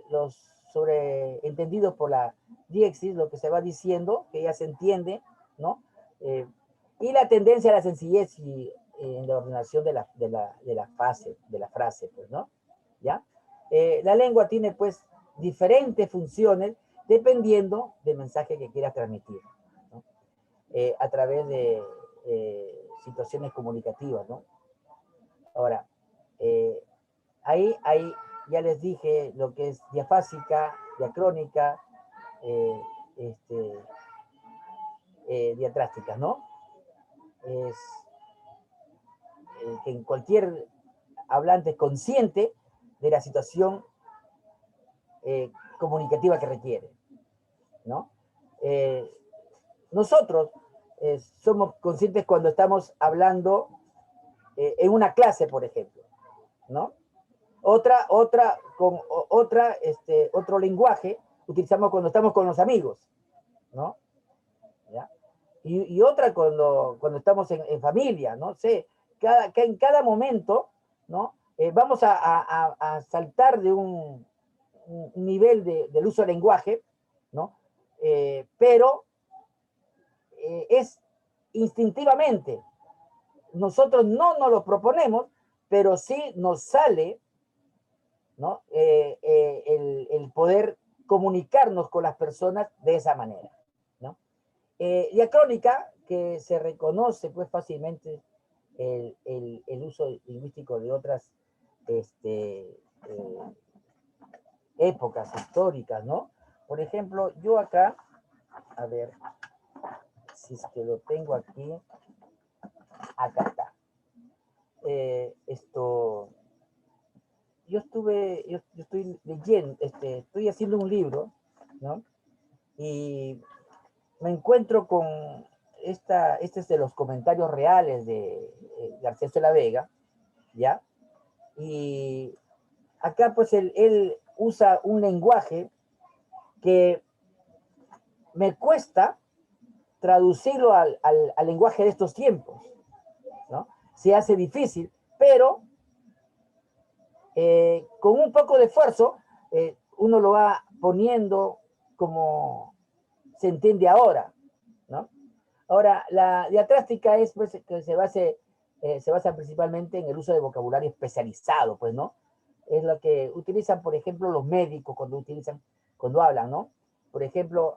los sobreentendidos por la diéxis, lo que se va diciendo, que ya se entiende, ¿no? Y la tendencia a la sencillez y en la ordenación de la frase, pues, ¿no? ¿Ya? La lengua tiene, pues, diferentes funciones dependiendo del mensaje que quieras transmitir, ¿no? A través de situaciones comunicativas, ¿no? Ahora, ahí ya les dije lo que es diafásica, diacrónica, eh, este, diatrástica, ¿no? Es que en cualquier hablante es consciente de la situación comunicativa que requiere, ¿no? Nosotros somos conscientes cuando estamos hablando en una clase, por ejemplo, ¿no? Otro lenguaje utilizamos cuando estamos con los amigos, ¿no? ¿Ya? Y otra cuando estamos en familia, ¿no? Sé, en cada momento, ¿no? Vamos a saltar de un nivel del uso del lenguaje, ¿no? Pero es instintivamente. Nosotros no nos lo proponemos, pero sí nos sale, ¿no? El poder comunicarnos con las personas de esa manera, ¿no? Diacrónica, que se reconoce pues fácilmente el uso lingüístico de otras épocas históricas, ¿no? Por ejemplo, yo acá, a ver, si es que lo tengo aquí, acá está. Yo estoy leyendo, estoy haciendo un libro, ¿no? Y me encuentro con este es de los comentarios reales de García de la Vega, ¿ya? Y acá pues él usa un lenguaje que me cuesta traducirlo al lenguaje de estos tiempos, ¿no? Se hace difícil, pero con un poco de esfuerzo uno lo va poniendo como se entiende ahora, ¿no? Ahora, la diatrástica es pues, que se basa principalmente en el uso de vocabulario especializado, pues, ¿no? Es lo que utilizan, por ejemplo, los médicos cuando hablan, ¿no? Por ejemplo,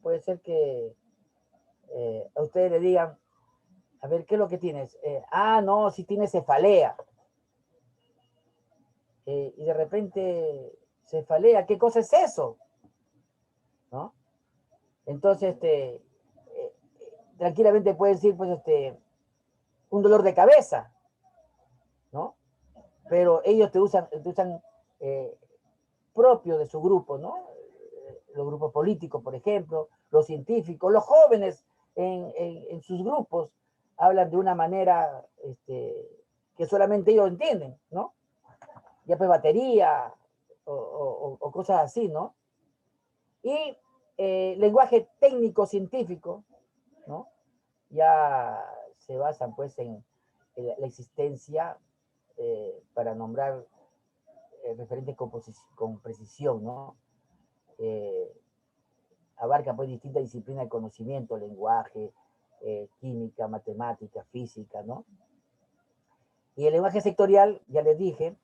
puede ser que a ustedes le digan, a ver, ¿qué es lo que tienes? No, si tienes cefalea. Y de repente, cefalea, ¿qué cosa es eso? ¿No? Entonces, tranquilamente puede decir, pues, un dolor de cabeza, ¿no? Pero ellos te usan eh, propio de su grupo, ¿no? Los grupos políticos, por ejemplo, los científicos, los jóvenes en sus grupos hablan de una manera que solamente ellos entienden, ¿no? Ya pues batería o cosas así, ¿no? Y lenguaje técnico-científico, ¿no? Ya se basan pues en la existencia para nombrar referentes con precisión, ¿no? Eh, Abarca pues distintas disciplinas de conocimiento, lenguaje, química, matemática, física, ¿no? Y el lenguaje sectorial, ya les dije,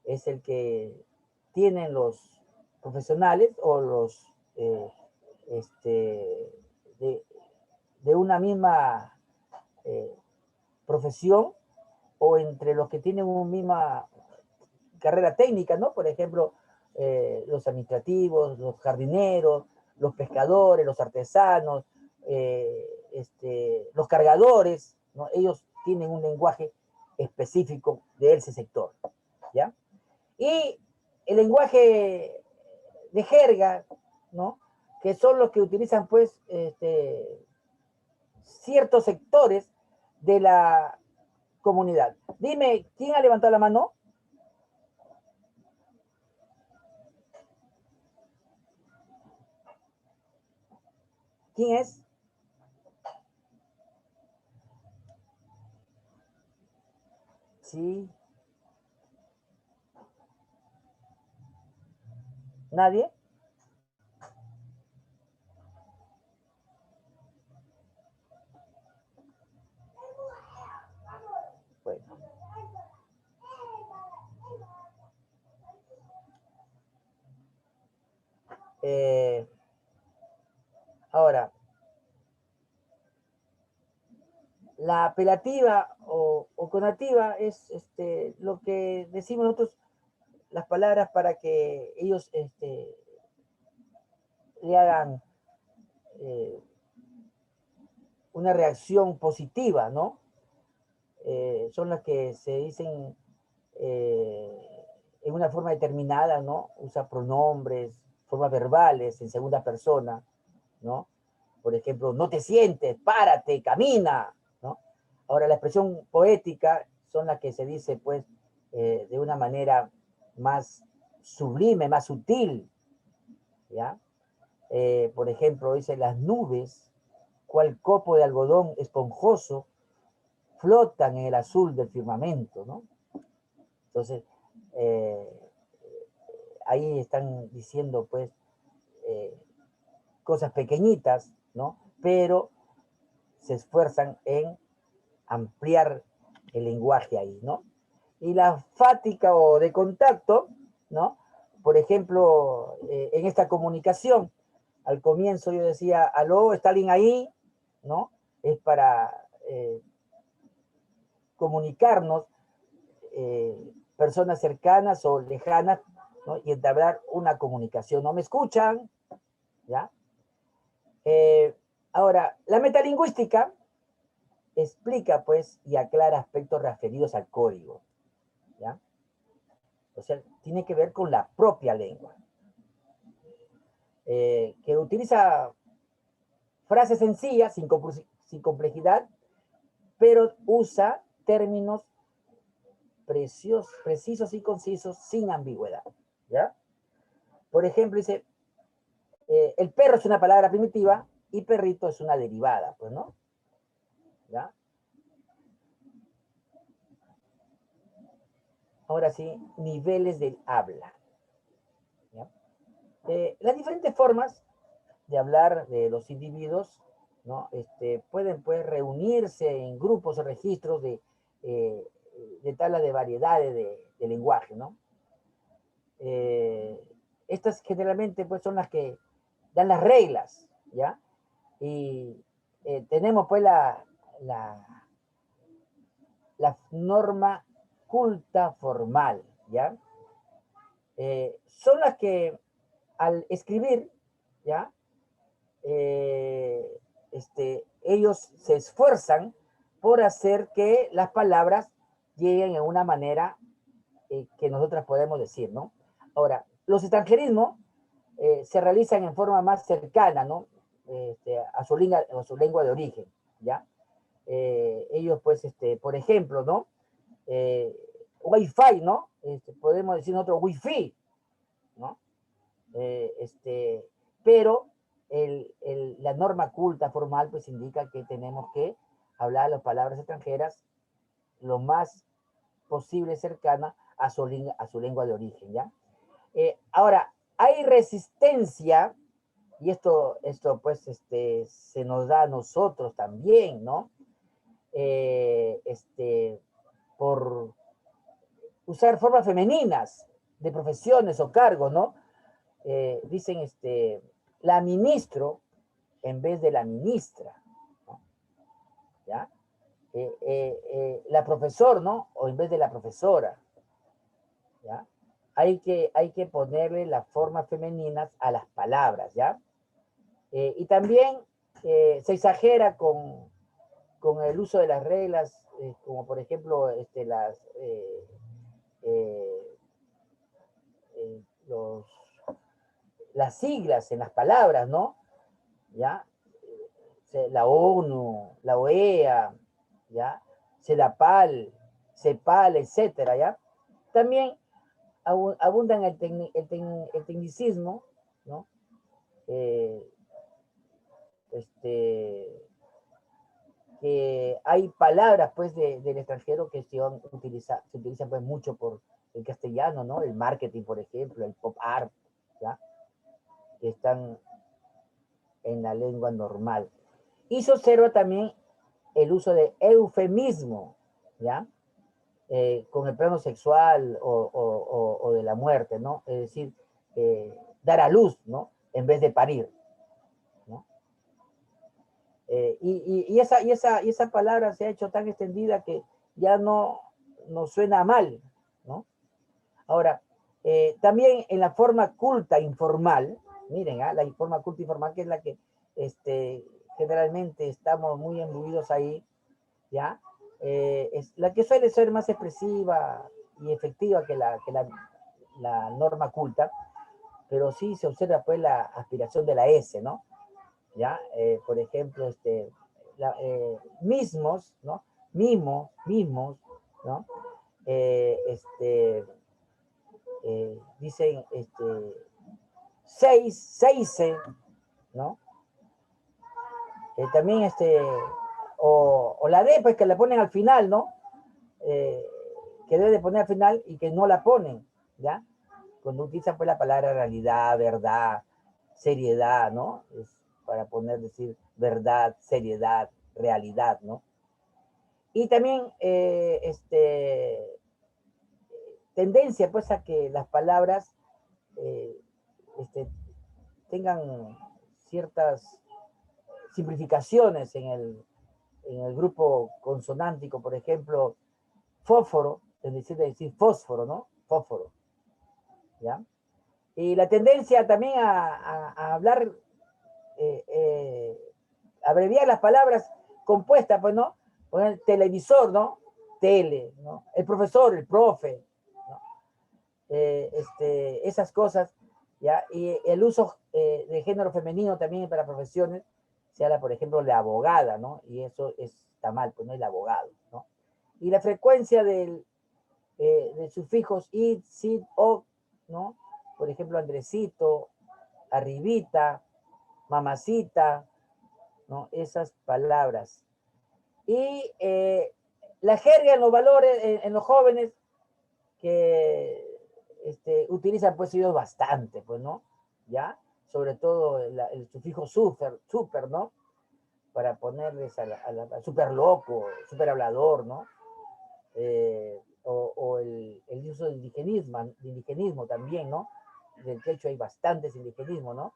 es el que tienen los profesionales o los de, de una misma profesión o entre los que tienen una misma carrera técnica, ¿no? Por ejemplo, los administrativos, los jardineros, los pescadores, los artesanos, los cargadores, ¿no? Ellos tienen un lenguaje específico de ese sector, ¿ya? Y el lenguaje de jerga, ¿no? Que son los que utilizan, pues, ciertos sectores de la comunidad. Dime, ¿quién ha levantado la mano? ¿Quién es? Sí. ¿Nadie? Bueno. Ahora, la apelativa o conativa es lo que decimos nosotros, las palabras para que ellos le hagan una reacción positiva, ¿no? Son las que se dicen en una forma determinada, ¿no? Usa pronombres, formas verbales en segunda persona, ¿no? Por ejemplo, no te sientes, párate, camina, ¿no? Ahora, la expresión poética son las que se dice, pues, de una manera más sublime, más sutil, ¿ya? Por ejemplo, dice, las nubes, cual copo de algodón esponjoso, flotan en el azul del firmamento, ¿no? Entonces, eh, ahí están diciendo, pues, eh, cosas pequeñitas, ¿no? Pero se esfuerzan en ampliar el lenguaje ahí, ¿no? Y la fática o de contacto, ¿no? Por ejemplo, en esta comunicación, al comienzo yo decía, aló, ¿está alguien ahí? ¿No? Es para comunicarnos, personas cercanas o lejanas, ¿no? Y entablar una comunicación. ¿No me escuchan? ¿Ya? Ahora, la metalingüística explica, pues, y aclara aspectos referidos al código, ¿ya? O sea, tiene que ver con la propia lengua, que utiliza frases sencillas, sin complejidad, pero usa términos precisos y concisos, sin ambigüedad, ¿ya? Por ejemplo, dice, el perro es una palabra primitiva y perrito es una derivada, pues, ¿no? ¿Ya? Ahora sí, niveles del habla, ¿ya? Las diferentes formas de hablar de los individuos, ¿no? Pueden pues reunirse en grupos o registros eh, de tabla de variedades de lenguaje, ¿no? Eh, Estas generalmente pues son las que dan las reglas, ¿ya? Y tenemos pues la norma culta formal, ¿ya? Son las que al escribir, ¿ya? Ellos se esfuerzan por hacer que las palabras lleguen en una manera que nosotras podemos decir, ¿no? Ahora, los extranjerismos se realizan en forma más cercana, ¿no? A su lengua de origen, ¿ya? Ellos, pues, por ejemplo, ¿no? Eh, Wi-Fi, ¿no? Podemos decir nosotros Wi-Fi, ¿no? Eh, este, pero la norma culta formal pues indica que tenemos que hablar las palabras extranjeras lo más posible cercana a su lengua de origen, ¿ya? Ahora, hay resistencia, y esto pues se nos da a nosotros también, ¿no? Eh, este, por usar formas femeninas de profesiones o cargos, ¿no? Dicen la ministro en vez de la ministra, ¿no? ¿Ya? La profesor, ¿no? O en vez de la profesora, ¿ya? Hay que ponerle las formas femeninas a las palabras, ¿ya? Y también se exagera con el uso de las reglas, como por ejemplo eh, eh, los, las siglas en las palabras, ¿no? ¿Ya? La ONU, la OEA, ¿ya? CEDAPAL, CEPAL, etcétera, ¿ya? También abundan el tecnicismo, ¿no? Eh, que hay palabras, pues, del extranjero que se utilizan, pues, mucho por el castellano, ¿no? El marketing, por ejemplo, el pop art, ¿ya? Que están en la lengua normal. Y se observa también el uso de eufemismo, ¿ya? Con el plano sexual o de la muerte, ¿no? Es decir, dar a luz, ¿no? En vez de parir, ¿no? Y esa palabra se ha hecho tan extendida que ya no suena mal, ¿no? Ahora, también en la forma culta informal, miren, la forma culta informal, que es la que generalmente estamos muy imbuidos ahí, ¿ya? Es la que suele ser más expresiva y efectiva que la norma culta, pero sí se observa pues la aspiración de la S, ¿no? ¿Ya? Por ejemplo, mismos, ¿no? Mismos, ¿no? Dicen, seis, ¿no? También, o la D, pues que la ponen al final, ¿no? Que debe de poner al final y que no la ponen, ¿ya? Cuando utilizan pues la palabra realidad, verdad, seriedad, ¿no? Es para decir verdad, seriedad, realidad, ¿no? Y también tendencia pues a que las palabras eh, este, tengan ciertas simplificaciones en el grupo consonántico, por ejemplo, fósforo, es decir fósforo, ¿no? Fósforo, ¿ya? Y la tendencia también a hablar, abreviar las palabras compuestas, pues, ¿no? Poner televisor, ¿no? Tele, ¿no? El profesor, el profe, ¿no? Esas cosas, ¿ya? Y el uso de género femenino también para profesiones, se habla, por ejemplo, de abogada, ¿no? Y eso está mal, pues no es el abogado, ¿no? Y la frecuencia de sufijos id, sid, o, ¿no? Por ejemplo, Andresito, arribita, mamacita, ¿no? Esas palabras. Y la jerga en los valores, en los jóvenes, que utilizan pues ellos bastante, pues, ¿no? ¿Ya? Sobre todo el sufijo super, ¿no? Para ponerles a super loco, super hablador, ¿no? O el uso del indigenismo también, ¿no? Del quechua hay bastantes indigenismo, ¿no?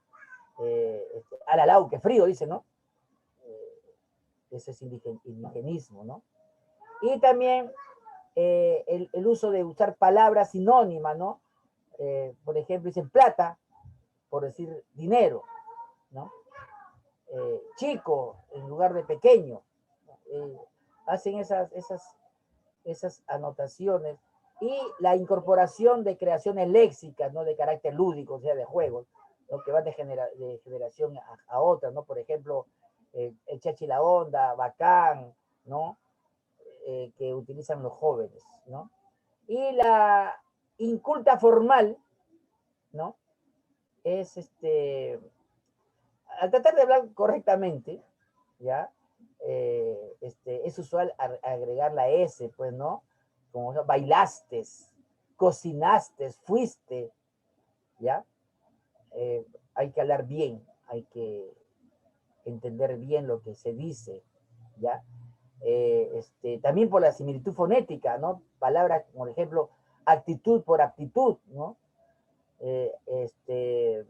Alalau, que frío, dice, ¿no? Ese es indigenismo, ¿no? Y también el uso de usar palabras sinónimas, ¿no? Por ejemplo, dicen plata, por decir dinero, ¿no? Chico en lugar de pequeño. Eh, Hacen esas anotaciones y la incorporación de creaciones léxicas, ¿no? De carácter lúdico, o sea, de juegos, ¿no? Que van de generación a otra, ¿no? Por ejemplo, el chachi la onda, bacán, ¿no? Que utilizan los jóvenes, ¿no? Y la inculta formal, ¿no? Es al tratar de hablar correctamente, ¿ya? Es usual agregar la S, pues, ¿no? Como bailaste, cocinaste, fuiste, ¿ya? Hay que hablar bien, hay que entender bien lo que se dice, ¿ya? También por la similitud fonética, ¿no? Palabras, por ejemplo, actitud por aptitud, ¿no? Eh, este,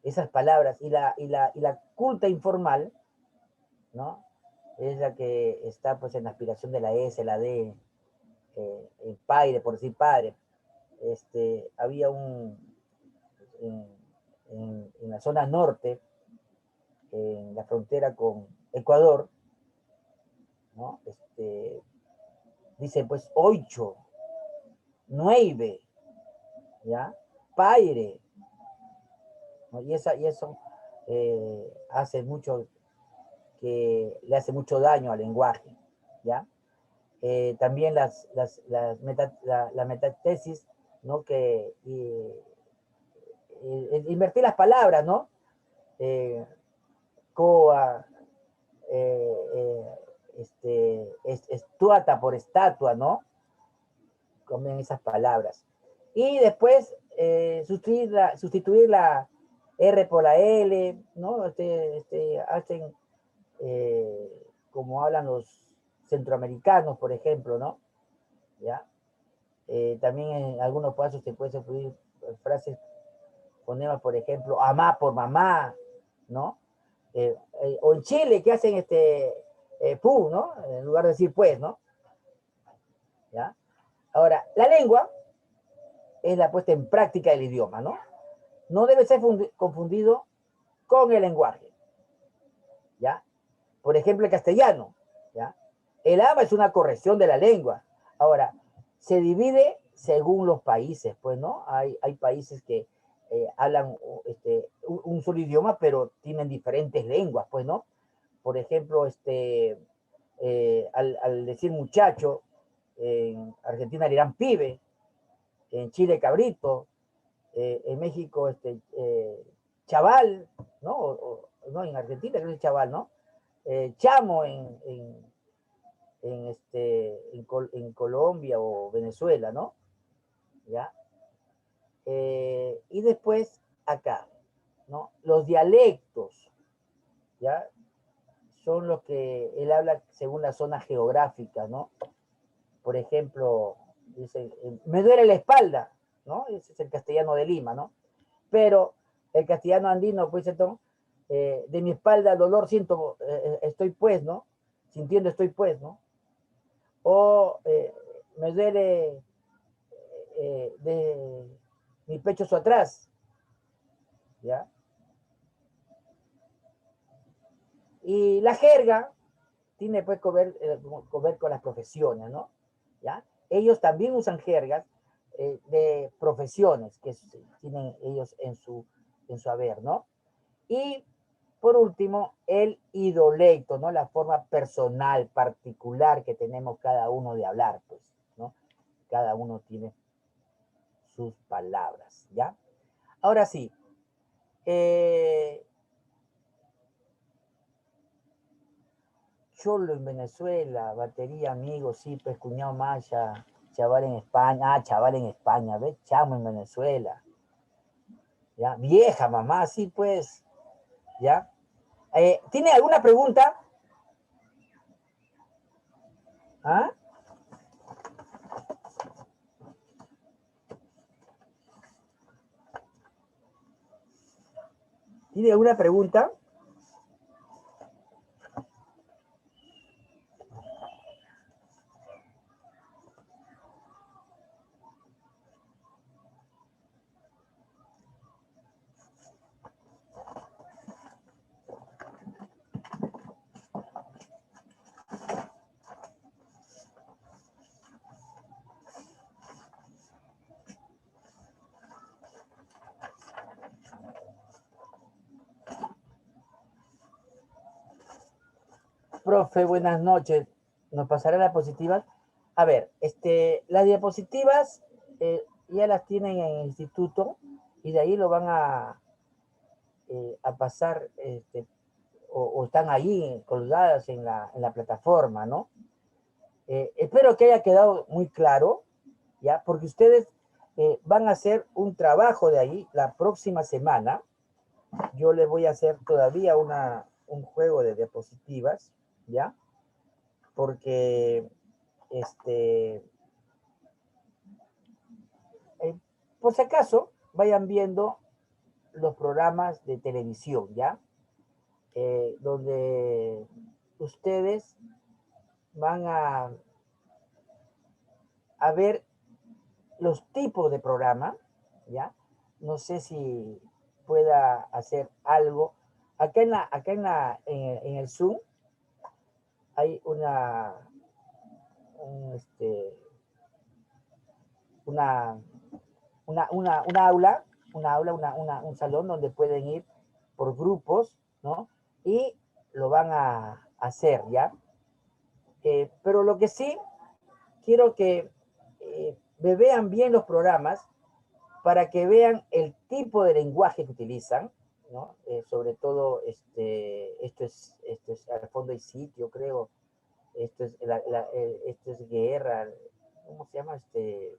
Esas palabras y la culta informal, ¿no? Es la que está pues en la aspiración de la S, la D, el padre, por decir padre. Había en, en la zona norte, en la frontera con Ecuador, ¿no? Dice pues ocho, nueve, ¿ya? Paire, ¿no? Y eso hace mucho, que le hace mucho daño al lenguaje, ¿ya? También la metatesis, ¿no? Que invertir las palabras, ¿no? coa, estuata por estatua, ¿no? Comen esas palabras. Y después sustituir la R por la L, ¿no? Hacen como hablan los centroamericanos, por ejemplo, ¿no? ¿Ya? También en algunos pasos se puede sustituir frases, ponemos, por ejemplo, amá por mamá, ¿no? O en Chile, que hacen pu, ¿no? En lugar de decir pues, ¿no? ¿Ya? Ahora, la lengua es la puesta en práctica del idioma, ¿no? No debe ser confundido con el lenguaje, ¿ya? Por ejemplo, el castellano, ¿ya? El ama es una corrección de la lengua. Ahora, se divide según los países, pues, ¿no? Hay países que hablan un solo idioma, pero tienen diferentes lenguas, pues, ¿no? Por ejemplo, al decir muchacho, en Argentina dirán pibe, en Chile cabrito, en México chaval, ¿no? No, en Argentina creo que es chaval, ¿no? Chamo en Colombia o Venezuela, ¿no? ¿Ya? Y después acá, ¿no? Los dialectos, ¿ya? Son los que él habla según la zona geográfica, ¿no? Por ejemplo, dice, me duele la espalda, ¿no? Ese es el castellano de Lima, ¿no? Pero el castellano andino, pues, de mi espalda dolor siento, estoy pues, ¿no? Sintiendo estoy pues, ¿no? O me duele de mi pecho hacia atrás, ¿ya? Y la jerga tiene pues que ver con las profesiones, ¿no? ¿Ya? Ellos también usan jergas de profesiones que tienen ellos en su haber, ¿no? Y por último, el idolecto, ¿no? La forma personal, particular que tenemos cada uno de hablar, pues, ¿no? Cada uno tiene sus palabras, ¿ya? Ahora sí, eh, Cholo en Venezuela, batería, amigo, sí, pues, cuñado Maya, chaval en España, chaval en España, ¿ves? Chamo en Venezuela, ¿ya? Vieja mamá, sí, pues, ¿ya? ¿Tiene alguna pregunta? ¿Ah? ¿Tiene alguna pregunta? Profe, buenas noches. ¿Nos pasará las diapositivas? A ver, las diapositivas ya las tienen en el instituto y de ahí lo van a pasar, o están ahí colgadas en la plataforma, ¿no? Espero que haya quedado muy claro, ¿ya? Porque ustedes van a hacer un trabajo de ahí la próxima semana. Yo les voy a hacer todavía un juego de diapositivas, ¿ya? Porque eh, por si acaso vayan viendo los programas de televisión, ¿ya? Donde ustedes van a ver los tipos de programa, ¿ya? No sé si pueda hacer algo. En el Zoom hay un, una, un salón donde pueden ir por grupos, ¿no? Y lo van a hacer, ¿ya? Pero lo que sí, quiero que me vean bien los programas para que vean el tipo de lenguaje que utilizan, ¿no? Sobre todo, esto es, al fondo hay sitio, creo, esto es guerra, ¿cómo se llama? Eh,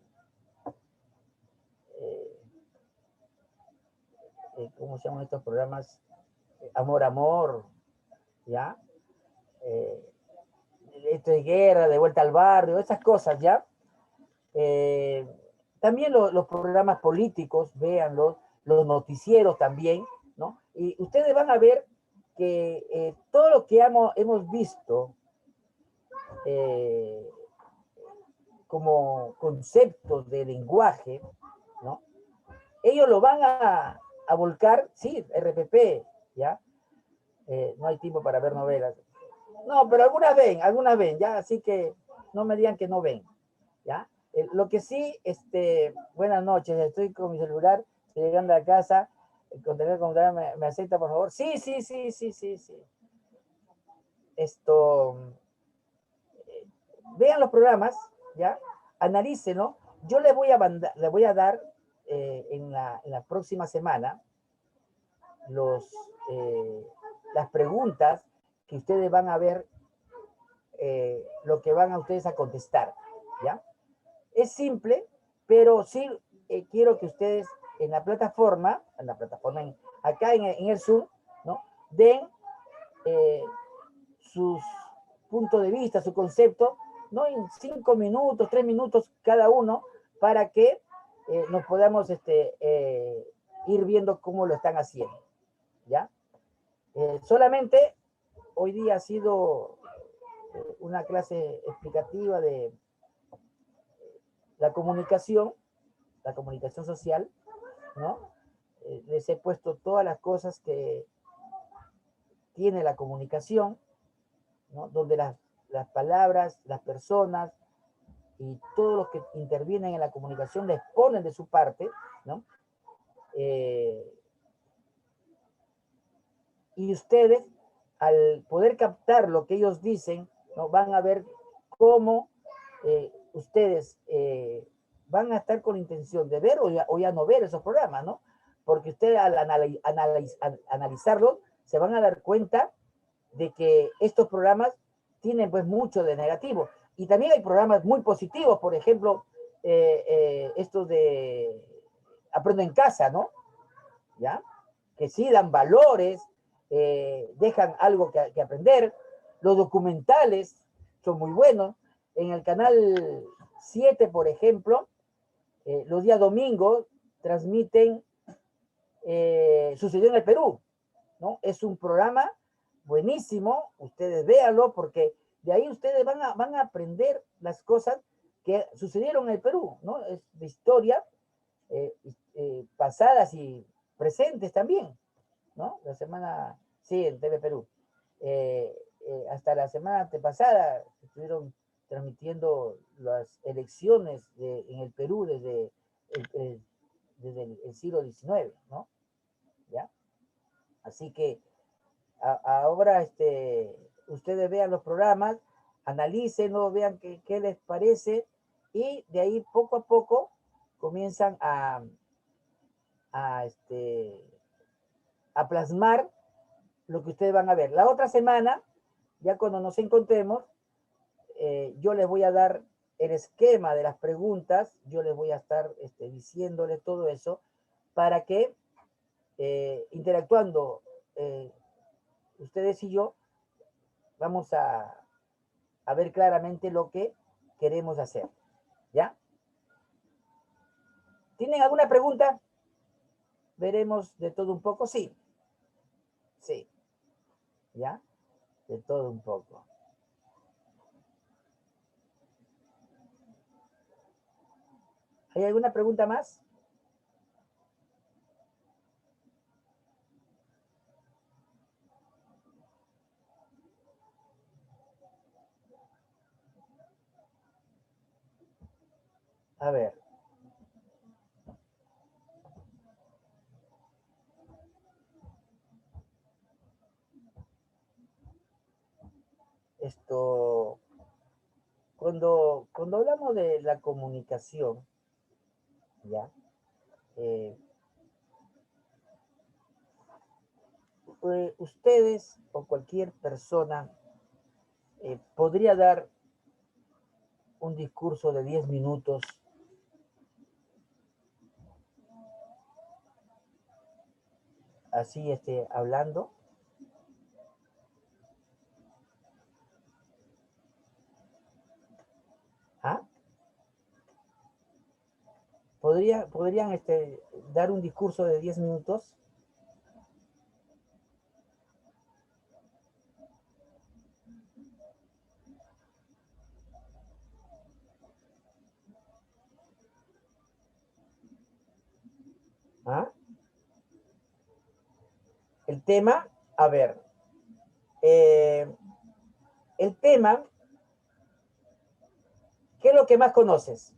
¿Cómo se llaman estos programas? Amor, amor, ¿ya? Eh, Esto es guerra, de vuelta al barrio, esas cosas, ¿ya? Eh, También los programas políticos, véanlos, los noticieros también, ¿no? Y ustedes van a ver que todo lo que hemos visto eh, como conceptos de lenguaje, ¿no? Ellos lo van a volcar, sí, RPP, ¿ya? No hay tiempo para ver novelas. No, pero algunas ven, ¿ya? Así que no me digan que no ven, ¿ya? Lo que sí, buenas noches, estoy con mi celular, estoy llegando a casa, me acepta, por favor. Sí, sí, sí, sí, sí, sí. Esto, vean los programas, ¿ya? Analícenlo. Yo le voy a dar en la próxima semana los, eh, las preguntas que ustedes van a ver, lo que van a ustedes a contestar, ¿ya? Es simple, pero sí quiero que ustedes en la plataforma, acá en el Zoom, ¿no? Den eh, sus puntos de vista, su concepto, ¿no? En 5 minutos, 3 minutos cada uno, para que nos podamos ir viendo cómo lo están haciendo, ¿ya? Solamente hoy día ha sido una clase explicativa de la la comunicación social, ¿no? Les he puesto todas las cosas que tiene la comunicación, ¿no? Donde las palabras, las personas y todos los que intervienen en la comunicación les ponen de su parte, ¿no? Eh, y ustedes, al poder captar lo que ellos dicen, ¿no? Van a ver cómo ustedes van a estar con intención de ver o ya no ver esos programas, ¿no? Porque ustedes al analizarlos se van a dar cuenta de que estos programas tienen pues mucho de negativo. Y también hay programas muy positivos, por ejemplo, estos de Aprendo en Casa, ¿no? ¿Ya? Que sí dan valores, dejan algo que aprender. Los documentales son muy buenos. En el canal 7, por ejemplo, los días domingos transmiten Sucedió en el Perú, ¿no? Es un programa buenísimo, ustedes véanlo porque de ahí ustedes van a aprender las cosas que sucedieron en el Perú, ¿no? Es de historia, eh, pasadas y presentes también, ¿no? La semana, sí, en TV Perú. Hasta la semana antepasada estuvieron transmitiendo las elecciones en el Perú desde el siglo XIX, ¿no? ¿Ya? Así que ahora ustedes vean los programas, analícenlo, vean qué les parece y de ahí poco a poco comienzan a, a plasmar lo que ustedes van a ver. La otra semana, ya cuando nos encontremos, yo les voy a dar el esquema de las preguntas, yo les voy a estar diciéndoles todo eso para que interactuando ustedes y yo vamos a ver claramente lo que queremos hacer. ¿Ya? ¿Tienen alguna pregunta? Veremos de todo un poco. Sí, sí, ¿ya? De todo un poco. ¿Hay alguna pregunta más? A ver. Esto, cuando hablamos de la comunicación, ¿ya? Eh, ustedes o cualquier persona podría dar un discurso de 10 minutos así hablando. ¿Ah? ¿Podrían dar un discurso de 10 minutos? ¿Ah? El tema, a ver, eh, el tema, ¿qué es lo que más conoces?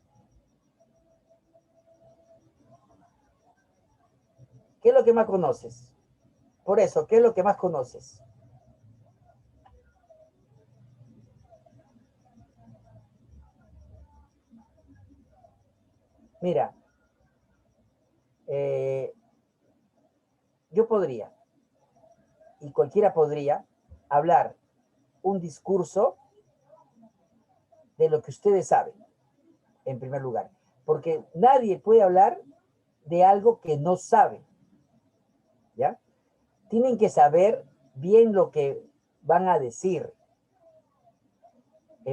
¿Qué es lo que más conoces? Por eso, ¿qué es lo que más conoces? Mira, eh, yo podría, y cualquiera podría, hablar un discurso de lo que ustedes saben, en primer lugar, porque nadie puede hablar de algo que no sabe, ¿ya? Tienen que saber bien lo que van a decir.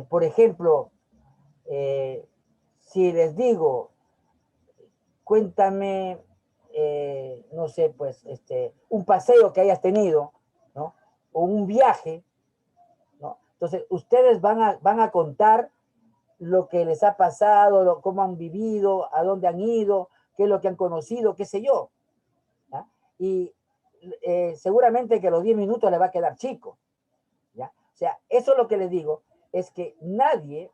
Por ejemplo, si les digo, cuéntame, no sé, pues, un paseo que hayas tenido, ¿no? O un viaje, ¿no? Entonces, ustedes van a contar lo que les ha pasado, cómo han vivido, a dónde han ido, qué es lo que han conocido, qué sé yo. ¿Ya? Y seguramente que los 10 minutos le va a quedar chico. ¿Ya? O sea, eso es lo que les digo, es que nadie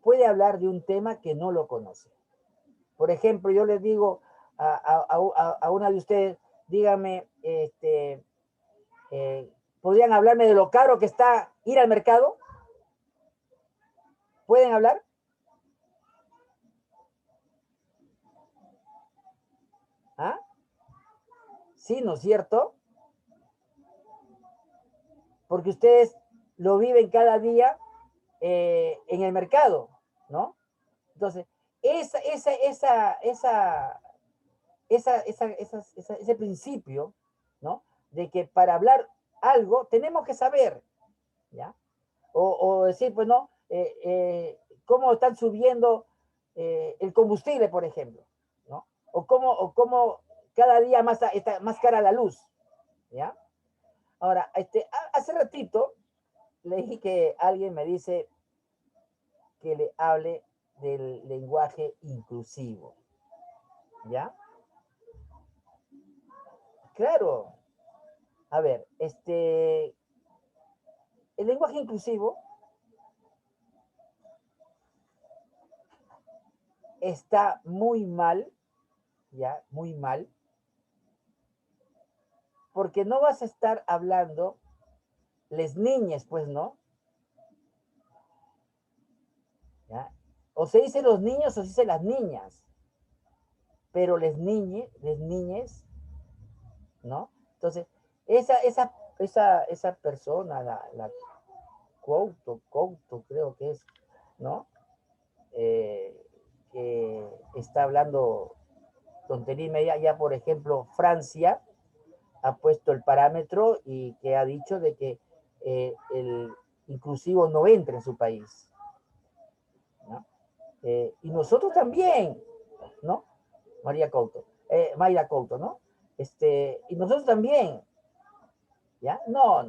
puede hablar de un tema que no lo conoce. Por ejemplo, yo les digo a una de ustedes, dígame, ¿podrían hablarme de lo caro que está ir al mercado? ¿Pueden hablar? ¿Ah? Sí, ¿no es cierto? Porque ustedes lo viven cada día en el mercado, ¿no? Entonces, ese principio, ¿no? De que para hablar algo tenemos que saber, ¿ya? O decir, pues, ¿no? Cómo están subiendo el combustible, por ejemplo, ¿no? O cómo cada día está más cara la luz, ¿ya? Ahora, hace ratito leí que alguien me dice que le hable del lenguaje inclusivo, ¿ya? Claro, a ver, el lenguaje inclusivo está muy mal, ¿ya? Muy mal, porque no vas a estar hablando les niñas, pues, ¿no? ¿Ya? O se dice los niños o se dice las niñas, pero les niñes, ¿no? Entonces, esa persona, la Couto, creo que es, ¿no? Eh, que está hablando tontería y media, ya por ejemplo, Francia ha puesto el parámetro y que ha dicho de que el inclusivo no entra en su país, ¿no? Y nosotros también, ¿no? Mayra Couto, ¿no? Y nosotros también, ¿ya? No.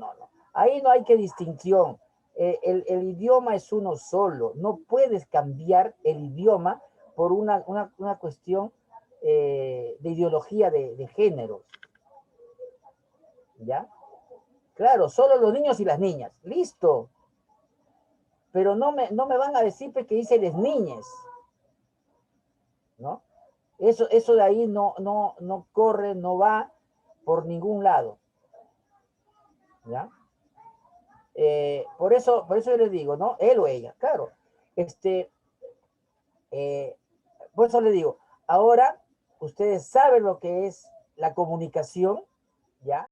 Ahí no hay que distinción. El idioma es uno solo. No puedes cambiar el idioma por una cuestión de ideología de géneros, ¿ya? Claro, solo los niños y las niñas. Listo. Pero no me van a decir que dice les niñes, ¿no? Eso de ahí no corre, no va por ningún lado, ¿ya? Por eso yo les digo, ¿no? Él o ella, claro. Este, eh, por eso les digo, ahora ustedes saben lo que es la comunicación, ¿ya?